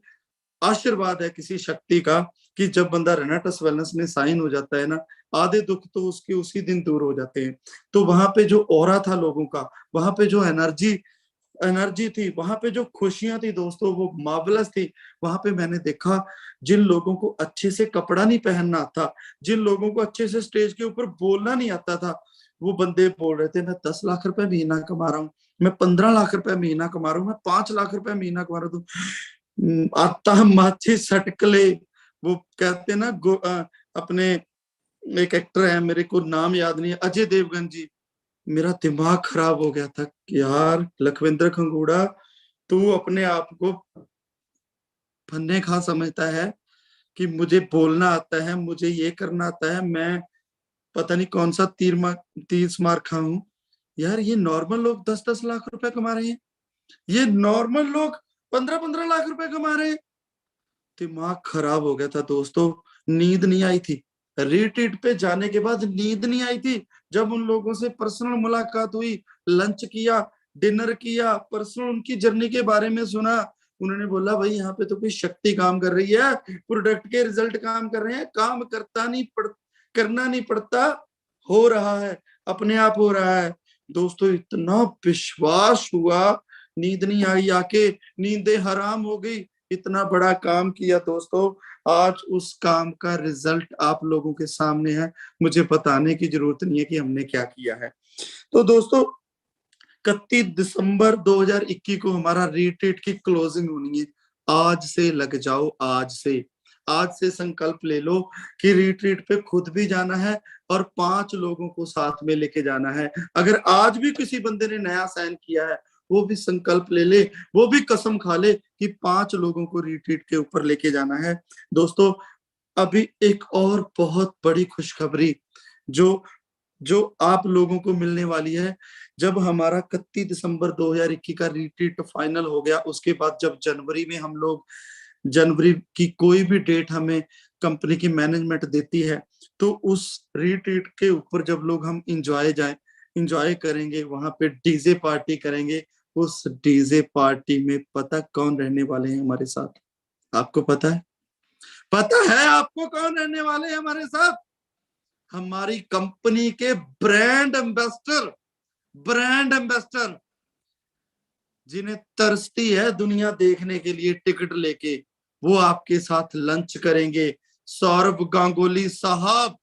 आशीर्वाद है किसी शक्ति का, कि जब बंदा रेनाटस वेलनेस में साइन हो जाता है ना, आधे दुख तो उसके उसी दिन दूर हो जाते हैं। तो वहां पे जो ऑरा था लोगों का, वहां पे जो एनर्जी थी, वहां पे जो खुशियां थी दोस्तों, वो मार्वलस थी। वहां पे मैंने देखा जिन लोगों को अच्छे से कपड़ा नहीं पहनना आता, जिन लोगों को अच्छे से स्टेज के ऊपर बोलना नहीं आता था, वो बंदे बोल रहे थे मैं 10 लाख रुपए महीना कमा रहा हूँ, मैं 15 लाख रुपए महीना कमा रहा हूँ, मैं 5 लाख रुपए महीना कमा रहा हूँ। आता माची सटकले, वो कहते ना अपने एक एक्टर है, मेरे को नाम याद नहीं है, अजय देवगन जी। मेरा दिमाग खराब हो गया था कि यार लखविंद्र खंगूड़ा, तू अपने आप को फन्ने खा समझता है कि मुझे बोलना आता है, मुझे ये करना आता है, मैं पता नहीं कौन सा 30 मार खा हूं। यार ये नॉर्मल लोग 10-10 लाख रुपए कमा रहे हैं, ये नॉर्मल लोग 15-15 लाख रुपए कमा रहे हैं। दिमाग खराब हो गया था दोस्तों, नींद नहीं आई थी। रिट्रीट पे जाने के बाद नींद नहीं आई थी। जब उन लोगों से पर्सनल मुलाकात हुई, लंच किया, डिनर किया, पर्सनल उनकी जर्नी के बारे में सुना, उन्होंने बोला भाई यहाँ पे तो कोई शक्ति काम कर रही है, प्रोडक्ट के रिजल्ट काम कर रहे हैं, काम करना नहीं पड़ता, हो रहा है, अपने आप हो रहा है। दोस्तों इतना विश्वास हुआ, नींद नहीं आई, आके नींदें हराम हो गई। इतना बड़ा काम किया दोस्तों, आज उस काम का रिजल्ट आप लोगों के सामने है। मुझे बताने की जरूरत नहीं है कि हमने क्या किया है। तो दोस्तों 31 दिसंबर 2021 को हमारा रिट्रीट की क्लोजिंग होनी है। आज से लग जाओ, आज से संकल्प ले लो कि रिट्रीट पे खुद भी जाना है और 5 लोगों को साथ में लेके जाना है। अगर आज भी किसी बंदे ने नया साइन किया है, वो भी संकल्प ले ले, वो भी कसम खा ले कि 5 लोगों को रिट्रीट के ऊपर लेके जाना है। दोस्तों अभी एक और बहुत बड़ी खुशखबरी जो जो आप लोगों को मिलने वाली है। जब हमारा 31 दिसंबर 2021 का रिट्रीट फाइनल हो गया, उसके बाद जब जनवरी में हम लोग, जनवरी की कोई भी डेट हमें कंपनी की मैनेजमेंट देती है, तो उस रिट्रीट के ऊपर जब लोग हम इंजॉय करेंगे, वहां पे डीजे पार्टी करेंगे। उस डीजे पार्टी में पता कौन रहने वाले हैं हमारे साथ? आपको पता है? पता है आपको कौन रहने वाले हैं हमारे साथ? हमारी कंपनी के ब्रांड एम्बेसडर जिन्हें तरसती है दुनिया देखने के लिए टिकट लेके, वो आपके साथ लंच करेंगे। सौरभ गांगुली साहब,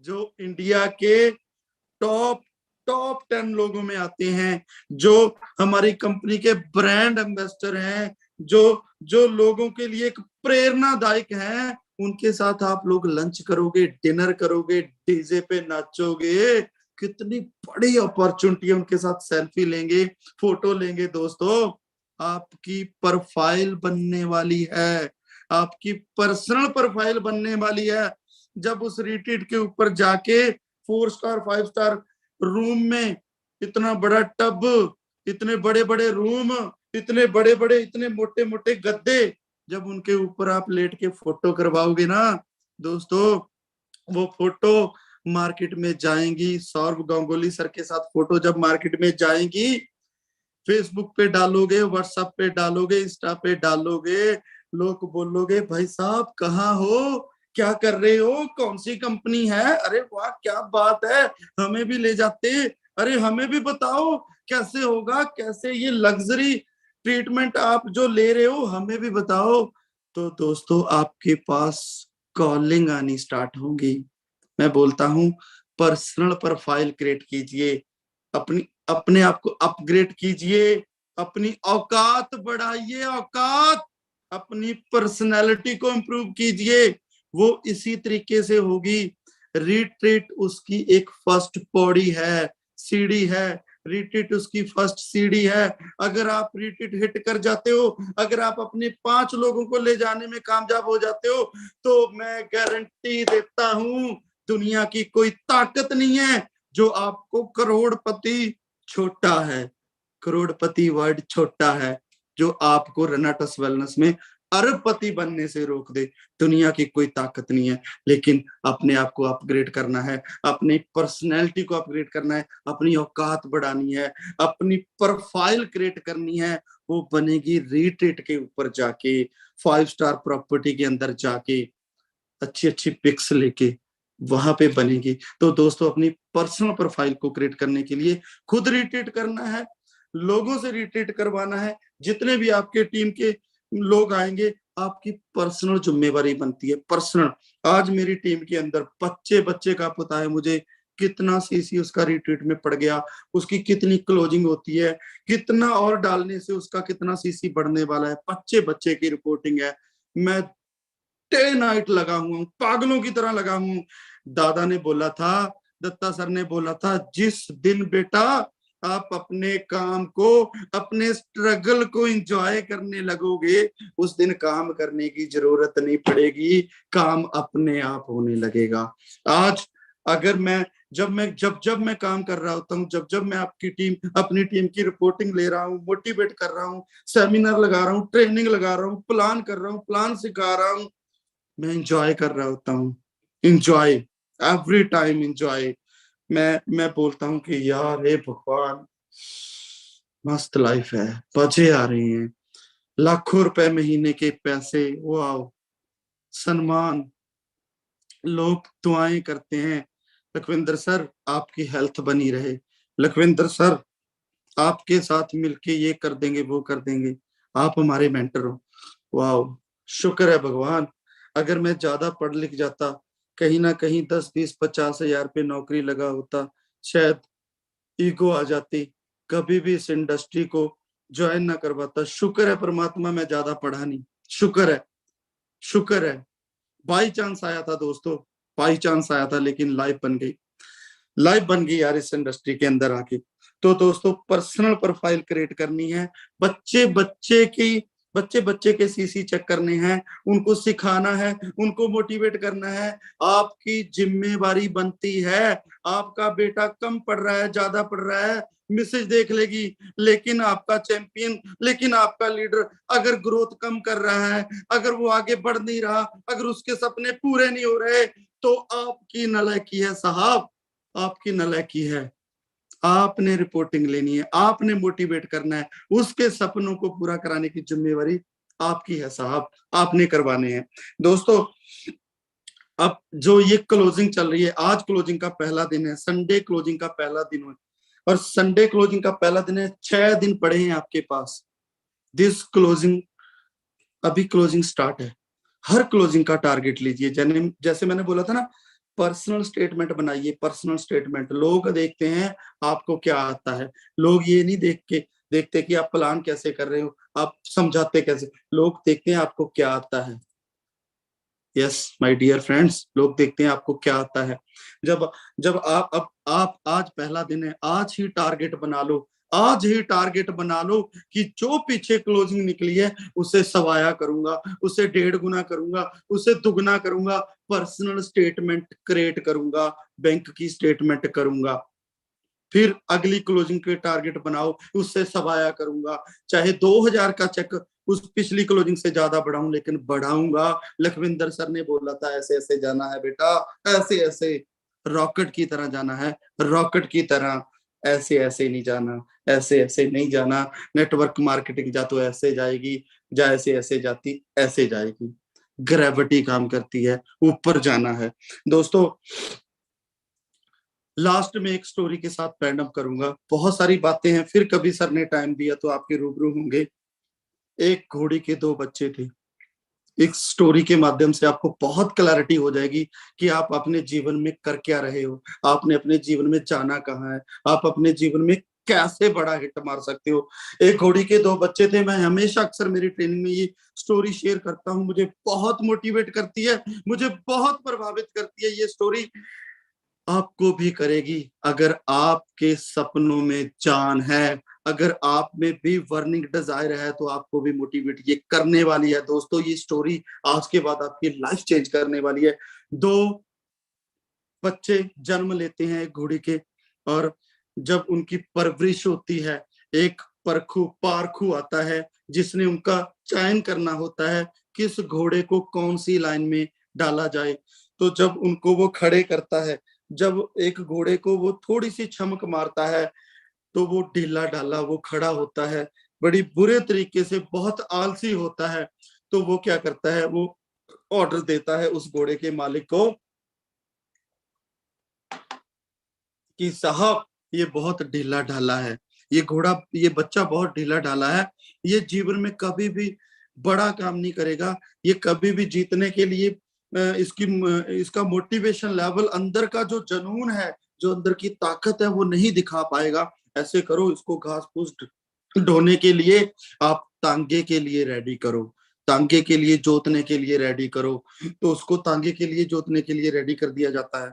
जो इंडिया के टॉप टॉप 10 लोगों में आते हैं, जो हमारी कंपनी के ब्रांड एम्बेसडर हैं, जो जो लोगों के लिए एक प्रेरणादायक हैं, उनके साथ आप लोग लंच करोगे, डिनर करोगे, डीजे पे नाचोगे। कितनी बड़ी अपॉर्चुनिटी है, उनके साथ सेल्फी लेंगे, फोटो लेंगे। दोस्तों आपकी प्रोफाइल बनने वाली है, आपकी पर्सनल प्रोफाइल बनने वाली है। जब उस रिट्रीट के ऊपर जाके 4 स्टार 5 स्टार रूम में, इतना बड़ा टब, इतने बड़े बड़े रूम, इतने बड़े बड़े, इतने मोटे मोटे गद्दे, जब उनके ऊपर आप लेट के फोटो करवाओगे ना दोस्तों, वो फोटो मार्केट में जाएंगी। सौरभ गांगुली सर के साथ फोटो जब मार्केट में जाएंगी, फेसबुक पे डालोगे, व्हाट्सएप पे डालोगे, इंस्टा पे डालोगे, लोग बोलोगे भाई साहब कहाँ हो, क्या कर रहे हो, कौन सी कंपनी है, अरे वाह क्या बात है, हमें भी ले जाते, अरे हमें भी बताओ कैसे होगा, कैसे ये लग्जरी ट्रीटमेंट आप जो ले रहे हो हमें भी बताओ। तो दोस्तों आपके पास कॉलिंग आनी स्टार्ट होगी। मैं बोलता हूं पर्सनल प्रोफाइल क्रिएट कीजिए, अपने आप को अपग्रेड कीजिए, अपनी औकात बढ़ाइए, औकात, अपनी पर्सनैलिटी को इंप्रूव कीजिए। वो इसी तरीके से होगी। रिट्रीट उसकी एक फर्स्ट पौड़ी है, सीढ़ी है। रिट्रीट उसकी फर्स्ट सीढ़ी है। अगर आप रिट्रीट हिट कर जाते हो, अगर आप अपने 5 लोगों को ले जाने में कामयाब हो जाते हो, तो मैं गारंटी देता हूं दुनिया की कोई ताकत नहीं है जो आपको करोड़पति, छोटा है, करोड़पति वर्ड छोटा है, जो आपको रनाटस वेलनेस में अरबपति बनने से रोक दे। दुनिया की कोई ताकत नहीं है, लेकिन अपने आप को अपग्रेड करना है, अपनी पर्सनैलिटी को अपग्रेड करना है, अपनी औकात बढ़ानी है, अपनी प्रोफाइल क्रिएट करनी है। वो बनेगी रिट्रीट के ऊपर जाके, 5 स्टार प्रॉपर्टी के अंदर जाके, अच्छी अच्छी पिक्स लेके वहां पे बनेगी। तो दोस्तों, अपनी पर्सनल प्रोफाइल को क्रिएट करने के लिए खुद रिट्रीट करना है, लोगों से रिट्रीट करवाना है। जितने भी आपके टीम के लोग आएंगे, आपकी पर्सनल जिम्मेवारी बनती है, पर्सनल। आज मेरी टीम के अंदर बच्चे का पता है मुझे कितना सीसी उसका रिट्रीट में पड़ गया, उसकी कितनी क्लोजिंग होती है, कितना और डालने से उसका कितना सीसी बढ़ने वाला है। बच्चे की रिपोर्टिंग है। मैं डे नाइट लगा हुआ हूँ, पागलों की तरह लगा हूँ। दादा ने बोला था, दत्ता सर ने बोला था, जिस दिन बेटा आप अपने काम को, अपने स्ट्रगल को एंजॉय करने लगोगे, उस दिन काम करने की जरूरत नहीं पड़ेगी, काम अपने आप होने लगेगा। आज अगर मैं जब मैं काम कर रहा होता हूँ, जब मैं अपनी टीम की रिपोर्टिंग ले रहा हूँ, मोटिवेट कर रहा हूँ, सेमिनार लगा रहा हूँ, ट्रेनिंग लगा रहा हूँ, प्लान कर रहा हूँ, प्लान सिखा रहा हूँ, मैं एंजॉय कर रहा होता हूँ। Enjoy, every time enjoy. मैं बोलता हूँ कि यार हे भगवान, मस्त लाइफ है, मजे आ रहे हैं, लाखों रुपए महीने के पैसे, वाओ, सम्मान, लोग दुआएं करते हैं, लखविंदर सर आपकी हेल्थ बनी रहे, लखविंदर सर आपके साथ मिलके ये कर देंगे, वो कर देंगे, आप हमारे मेंटर हो। वाओ, शुक्र है भगवान। अगर मैं ज्यादा पढ़ लिख जाता, कहीं ना कहीं 10-20-50 हजार पे नौकरी लगा होता, शायद ईगो आ जाती, कभी भी इस इंडस्ट्री को ज्वाइन ना करवाता। शुक्र है परमात्मा, मैं ज्यादा पढ़ा नहीं, शुक्र है, शुक्र है। बाई चांस आया था दोस्तों, बाई चांस आया था, लेकिन लाइफ बन गई, लाइफ बन गई यार इस इंडस्ट्री के अंदर आके। तो दोस्तों, पर्सनल प्रोफाइल क्रिएट करनी है, बच्चे के सीसी चेक करने हैं, उनको सिखाना है, उनको मोटिवेट करना है। आपकी जिम्मेवारी बनती है। आपका बेटा कम पढ़ रहा है, ज्यादा पढ़ रहा है, मैसेज देख लेगी, लेकिन आपका चैंपियन, लेकिन आपका लीडर अगर ग्रोथ कम कर रहा है, अगर वो आगे बढ़ नहीं रहा, अगर उसके सपने पूरे नहीं हो रहे, तो आपकी नालायकी है साहब, आपकी नालायकी है। आपने रिपोर्टिंग लेनी है, आपने मोटिवेट करना है, उसके सपनों को पूरा कराने की जिम्मेवारी आपकी है साहब, आपने करवाने हैं। दोस्तों, अब जो ये क्लोजिंग चल रही है, आज क्लोजिंग का पहला दिन है, संडे क्लोजिंग का पहला दिन है, और संडे क्लोजिंग का पहला दिन है, 6 दिन पड़े हैं आपके पास। दिस क्लोजिंग, अभी क्लोजिंग स्टार्ट है। हर क्लोजिंग का टारगेट लीजिए, जैसे मैंने बोला था ना, पर्सनल स्टेटमेंट बनाइए, पर्सनल स्टेटमेंट। लोग देखते हैं आपको क्या आता है, लोग ये नहीं देखते कि आप प्लान कैसे कर रहे हो, आप समझाते कैसे, लोग देखते हैं आपको क्या आता है। यस माय डियर फ्रेंड्स, लोग देखते हैं आपको क्या आता है। जब जब आप आज पहला दिन है, आज ही टारगेट बना लो, आज ही टारगेट बना लो कि जो पीछे क्लोजिंग निकली है उसे सवाया करूंगा, उसे 1.5 गुना करूंगा, उसे दुगना करूंगा, पर्सनल स्टेटमेंट क्रिएट करूंगा, बैंक की स्टेटमेंट करूंगा। फिर अगली क्लोजिंग के टारगेट बनाओ, उससे सवाया करूंगा, चाहे 2000 का चेक उस पिछली क्लोजिंग से ज्यादा बढ़ाऊं, लेकिन बढ़ाऊंगा। लखविंदर सर ने बोला था ऐसे ऐसे जाना है बेटा, ऐसे ऐसे रॉकेट की तरह जाना है, रॉकेट की तरह, ऐसे ऐसे नहीं जाना, ऐसे ऐसे नहीं जाना। नेटवर्क मार्केटिंग जा तो ऐसे जाएगी, जा ऐसे ऐसे जाती, ऐसे जाएगी। ग्रेविटी काम करती है, ऊपर जाना है। दोस्तों, लास्ट में एक स्टोरी के साथ पैंड अप करूंगा, बहुत सारी बातें हैं, फिर कभी सर ने टाइम दिया तो आपके रूबरू होंगे। एक घोड़ी के 2 बच्चे थे। एक स्टोरी के माध्यम से आपको बहुत क्लैरिटी हो जाएगी कि आप अपने जीवन में कर क्या रहे हो, आपने अपने जीवन में जाना कहाँ है, आप अपने जीवन में कैसे बड़ा हिट मार सकते हो। एक घोड़ी के 2 बच्चे थे। मैं हमेशा अक्सर मेरी ट्रेनिंग में ये स्टोरी शेयर करता हूँ, मुझे बहुत मोटिवेट करती है, मुझे बहुत प्रभावित करती है ये स्टोरी। आपको भी करेगी अगर आपके सपनों में जान है, अगर आप में भी बर्निंग डिजायर है तो आपको भी मोटिवेट ये करने वाली है। दोस्तों ये स्टोरी आज के बाद आपकी लाइफ चेंज करने वाली है। दो बच्चे जन्म लेते हैं एक घोड़े के, और जब उनकी परवरिश होती है, एक पारखू आता है जिसने उनका चयन करना होता है किस घोड़े को कौन सी लाइन में डाला जाए। तो जब उनको वो खड़े करता है, जब एक घोड़े को वो थोड़ी सी चमक मारता है तो वो ढीला ढाला वो खड़ा होता है, बड़ी बुरे तरीके से, बहुत आलसी होता है। तो वो क्या करता है, वो ऑर्डर देता है उस घोड़े के मालिक को कि साहब ये बहुत ढीला ढाला है, ये घोड़ा, ये बच्चा बहुत ढीला ढाला है, ये जीवन में कभी भी बड़ा काम नहीं करेगा, ये कभी भी जीतने के लिए इसका मोटिवेशन लेवल, अंदर का जो जुनून है, जो अंदर की ताकत है वो नहीं दिखा पाएगा। ऐसे करो, इसको घास फूस ढोने के लिए आप तांगे के लिए रेडी करो, तांगे के लिए जोतने के लिए रेडी करो। तो उसको तांगे के लिए जोतने के लिए रेडी कर दिया जाता है।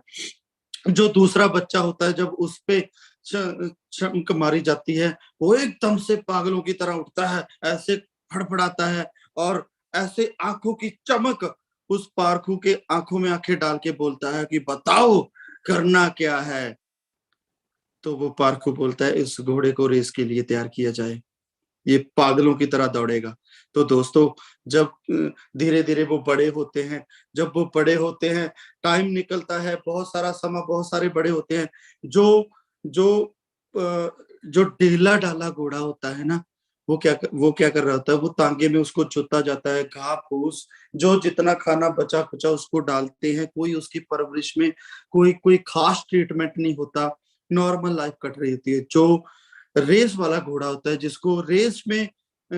जो दूसरा बच्चा होता है, जब उस पे चमक मारी जाती है, वो एकदम से पागलों की तरह उठता है, ऐसे फड़फड़ाता है और ऐसे आंखों की चमक, उस पारखू के आंखों में आंखें डाल के बोलता है कि बताओ करना क्या है। तो वो पारखू बोलता है इस घोड़े को रेस के लिए तैयार किया जाए, ये पागलों की तरह दौड़ेगा। तो दोस्तों जब धीरे धीरे वो बड़े होते हैं, जब वो बड़े होते हैं, टाइम निकलता है, बहुत सारा समय, बहुत सारे बड़े होते हैं, जो जो जो ढीला ढाला घोड़ा होता है ना, वो क्या कर रहा होता है, वो तांगे में उसको चुता जाता है, घास फूस जो जितना खाना बचा खुचा उसको डालते हैं। कोई उसकी परवरिश में कोई कोई खास ट्रीटमेंट नहीं होता, नॉर्मल लाइफ कट रही होती है। जो रेस वाला घोड़ा होता है, जिसको रेस में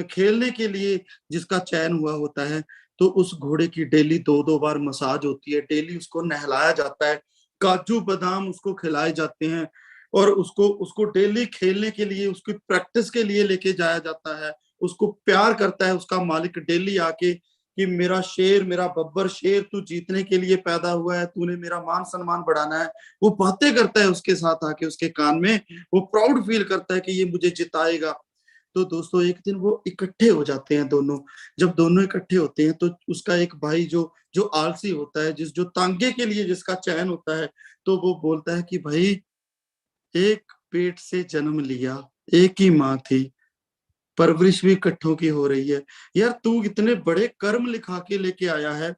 खेलने के लिए जिसका चयन हुआ होता है, तो उस घोड़े की डेली 2-2 बार मसाज होती है, डेली उसको नहलाया जाता है, काजू बादाम उसको खिलाए जाते हैं, और उसको उसको डेली खेलने के लिए, उसकी प्रैक्टिस के लिए लेके जाया जाता है। उसको प्यार करता है उसका मालिक डेली आके कि मेरा शेर, मेरा बब्बर शेर, तू जीतने के लिए पैदा हुआ है, तूने मेरा मान सम्मान बढ़ाना है। वो बातें करता है उसके साथ आके उसके कान में, वो प्राउड फील करता है कि ये मुझे जिताएगा। तो दोस्तों एक दिन वो इकट्ठे हो जाते हैं दोनों। जब दोनों इकट्ठे होते हैं तो उसका एक भाई जो जो आलसी होता है, जो तांगे के लिए जिसका चयन होता है, तो वो बोलता है कि भाई एक पेट से जन्म लिया, एक ही माँ थी, परवरिश भी इकट्ठों की हो रही है, यार तू इतने बड़े कर्म लिखा के लेके आया है,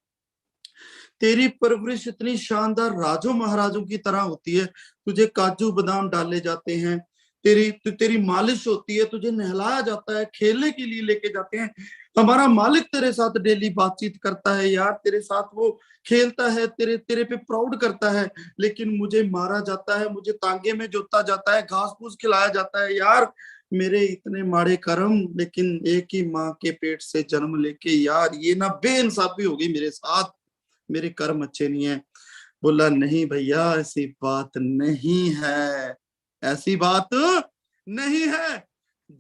तेरी परवरिश इतनी शानदार राजों महाराजों की तरह होती है, तुझे काजू बादाम डाले जाते हैं, तेरी मालिश होती है, तुझे नहलाया जाता है, खेलने के लिए लेके जाते हैं, हमारा मालिक तेरे साथ डेली बातचीत करता है यार, तेरे साथ वो खेलता है, तेरे पे प्राउड करता है, लेकिन मुझे मारा जाता है, मुझे तांगे में जोता जाता है, घास फूस खिलाया जाता है। यार मेरे इतने माड़े कर्म, लेकिन एक ही माँ के पेट से जन्म लेके यार ये ना बेइंसाफी हो गई मेरे साथ, मेरे कर्म अच्छे नहीं है। बोला नहीं भैया, ऐसी बात नहीं है, ऐसी बात नहीं है।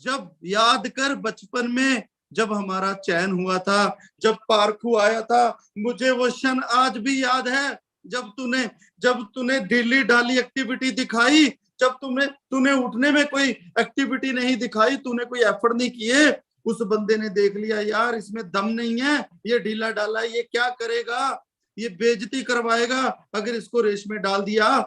जब याद कर बचपन में जब हमारा चयन हुआ था, जब पारखू आया था, मुझे वो क्षण आज भी याद है, जब तूने ढीली ढाली एक्टिविटी दिखाई, जब तूने उठने में कोई एक्टिविटी नहीं दिखाई, तूने कोई एफर्ट नहीं किए, उस बंदे ने देख लिया यार इसमें दम नहीं है, ये ढीला ढाला, ये क्या करेगा, ये बेइज्जती करवाएगा, अगर इसको रेस में डाल दिया,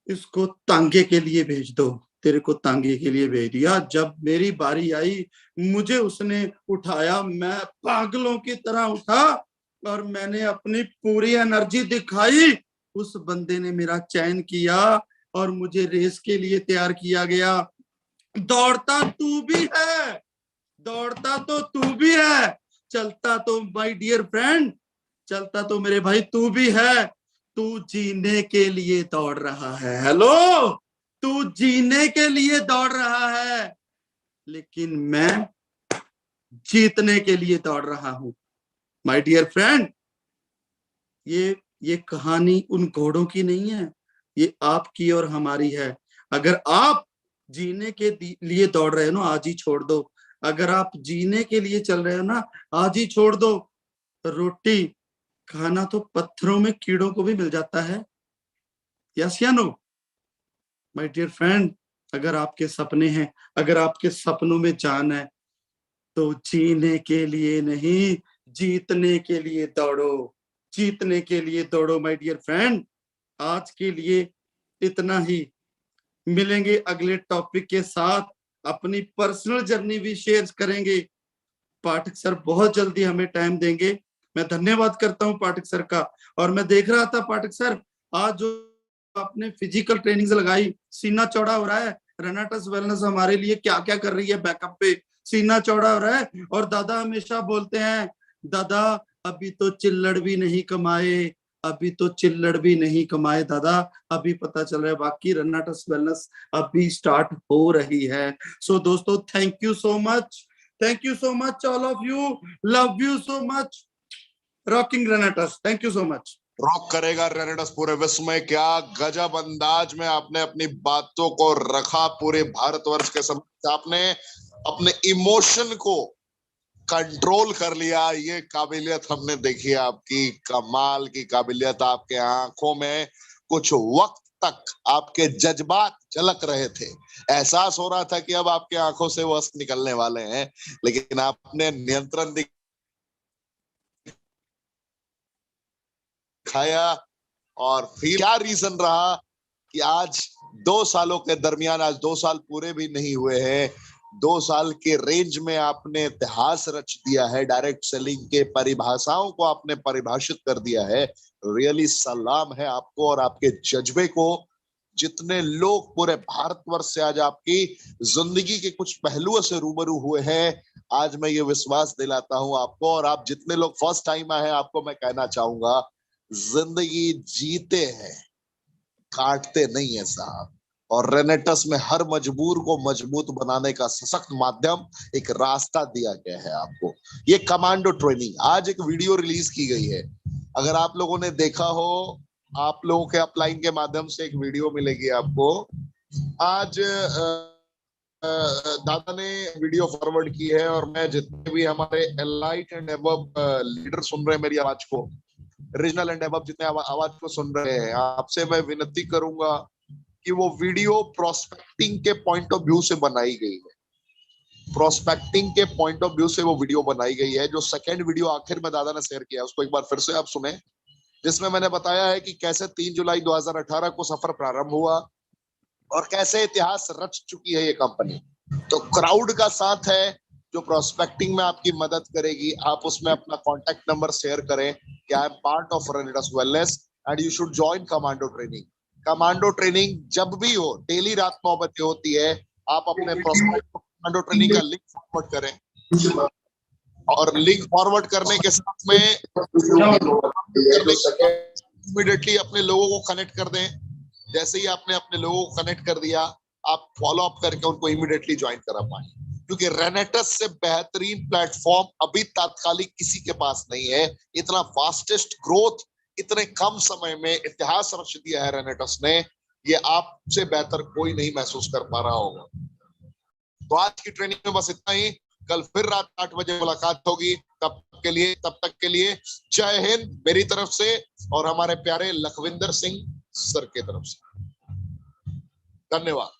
इसको तांगे के लिए भेज दो, तेरे को तांगे के लिए भेज दिया। जब मेरी बारी आई, मुझे उसने उठाया, मैं पागलों की तरह उठा और मैंने अपनी पूरी एनर्जी दिखाई, उस बंदे ने मेरा चयन किया और मुझे रेस के लिए तैयार किया गया। दौड़ता तू भी है, दौड़ता तो तू भी है, चलता तो माय डियर फ्रेंड, चलता तो मेरे भाई तू भी है। तू जीने के लिए दौड़ रहा है, हेलो, तू जीने के लिए दौड़ रहा है, लेकिन मैं जीतने के लिए दौड़ रहा हूं। माय डियर फ्रेंड, ये कहानी उन घोड़ों की नहीं है, ये आपकी और हमारी है। अगर आप जीने के लिए दौड़ रहे हो ना, आज ही छोड़ दो। अगर आप जीने के लिए चल रहे हो ना, आज ही छोड़ दो। रोटी खाना तो पत्थरों में कीड़ों को भी मिल जाता है, यस या नो? माय डियर फ्रेंड, अगर आपके सपने हैं, अगर आपके सपनों में जान है, तो जीने के लिए नहीं, जीतने के लिए दौड़ो, जीतने के लिए दौड़ो माय डियर फ्रेंड। आज के लिए इतना ही। मिलेंगे अगले टॉपिक के साथ, अपनी पर्सनल जर्नी भी शेयर करेंगे। पाठक सर बहुत जल्दी हमें टाइम देंगे। मैं धन्यवाद करता हूं पाठक सर का। और मैं देख रहा था पाठक सर, आज जो आपने फिजिकल ट्रेनिंग लगाई, सीना चौड़ा हो रहा है। रेनाटस वेलनेस हमारे लिए क्या क्या कर रही है बैकअप पे, सीना चौड़ा हो रहा है। और दादा हमेशा बोलते हैं, दादा अभी तो चिल्लड़ भी नहीं कमाए, अभी तो चिल्लड़ भी नहीं कमाए दादा, अभी पता चल रहा है बाकी रेनाटस वेलनेस अभी स्टार्ट हो रही है। सो दोस्तों, thank you so much, thank you so much all of you, love you so much, rocking Renatus, thank you so much. Rock करेगा रेनेडस पूरे विश्व में। क्या गजब अंदाज में आपने अपनी बातों को रखा पूरे भारतवर्ष के समक्ष। आपने अपने इमोशन को कंट्रोल कर लिया। ये काबिलियत हमने देखी है आपकी, कमाल की काबिलियत। आपके आंखों में कुछ वक्त तक आपके जज्बात झलक रहे थे। एहसास हो रहा था कि अब आपके आंखों से वो अश्क निकलने वाले हैं, लेकिन आपने नियंत्रण दिखाया। और फिर क्या रीजन रहा कि आज 2 सालों के दरमियान, आज 2 साल पूरे भी नहीं हुए हैं, 2 साल के रेंज में आपने इतिहास रच दिया है। डायरेक्ट सेलिंग के परिभाषाओं को आपने परिभाषित कर दिया है। रियली सलाम है आपको और आपके जज्बे को। जितने लोग पूरे भारतवर्ष से आज आपकी जिंदगी के कुछ पहलुओं से रूबरू हुए हैं, आज मैं ये विश्वास दिलाता हूं आपको। और आप जितने लोग फर्स्ट टाइम आए हैं, आपको मैं कहना चाहूंगा, जिंदगी जीते हैं, काटते नहीं है साहब। और रेनेटस में हर मजबूर को मजबूत बनाने का सशक्त माध्यम, एक रास्ता दिया गया है आपको। ये कमांडो ट्रेनिंग, आज एक वीडियो रिलीज की गई है, अगर आप लोगों ने देखा हो, आप लोगों के अपलाइन के माध्यम से एक वीडियो मिलेगी आपको। आज दादा ने वीडियो फॉरवर्ड की है, और मैं जितने भी हमारे एलाइट एंड एबव लीडर सुन रहे हैं मेरी आवाज को, रीजनल एंड एबव जितने आवाज को सुन रहे हैं, आपसे मैं विनती करूंगा कि वो वीडियो प्रोस्पेक्टिंग के पॉइंट ऑफ व्यू से बनाई गई है। प्रोस्पेक्टिंग के पॉइंट ऑफ व्यू से वो वीडियो बनाई गई है। जो सेकंड वीडियो आखिर में दादा ने शेयर किया, उसको एक बार फिर से आप सुने, जिसमें मैंने बताया है कि कैसे 3 जुलाई 2018 को सफर प्रारंभ हुआ और कैसे इतिहास रच चुकी है ये कंपनी। तो क्राउड का साथ है जो प्रोस्पेक्टिंग में आपकी मदद करेगी। आप उसमें अपना कॉन्टैक्ट नंबर शेयर करें कि I am part of रेनेटस wellness and you should join commando training. Commando training जब भी हो, डेली रात 9 बजे होती है। आप अपने प्रोस्पेक्ट को कमांडो ट्रेनिंग का लिंक फॉरवर्ड करें, और लिंक फॉरवर्ड करने के साथ में इमीडिएटली अपने लोगों को कनेक्ट कर दें। जैसे ही आपने अपने लोगों को कनेक्ट कर दिया, आप फॉलो अप करके उनको इमीडिएटली ज्वाइन करा पाए, क्योंकि रेनेटस से बेहतरीन प्लेटफॉर्म अभी तात्कालिक किसी के पास नहीं है। इतना फास्टेस्ट ग्रोथ इतने कम समय में इतिहास रच दिया है रेनेटस ने, ये आपसे बेहतर कोई नहीं महसूस कर पा रहा होगा। तो आज की ट्रेनिंग में बस इतना ही। कल फिर रात 8 बजे मुलाकात होगी। तब तक के लिए जय हिंद मेरी तरफ से और हमारे प्यारे लखविंदर सिंह सर की तरफ से। धन्यवाद।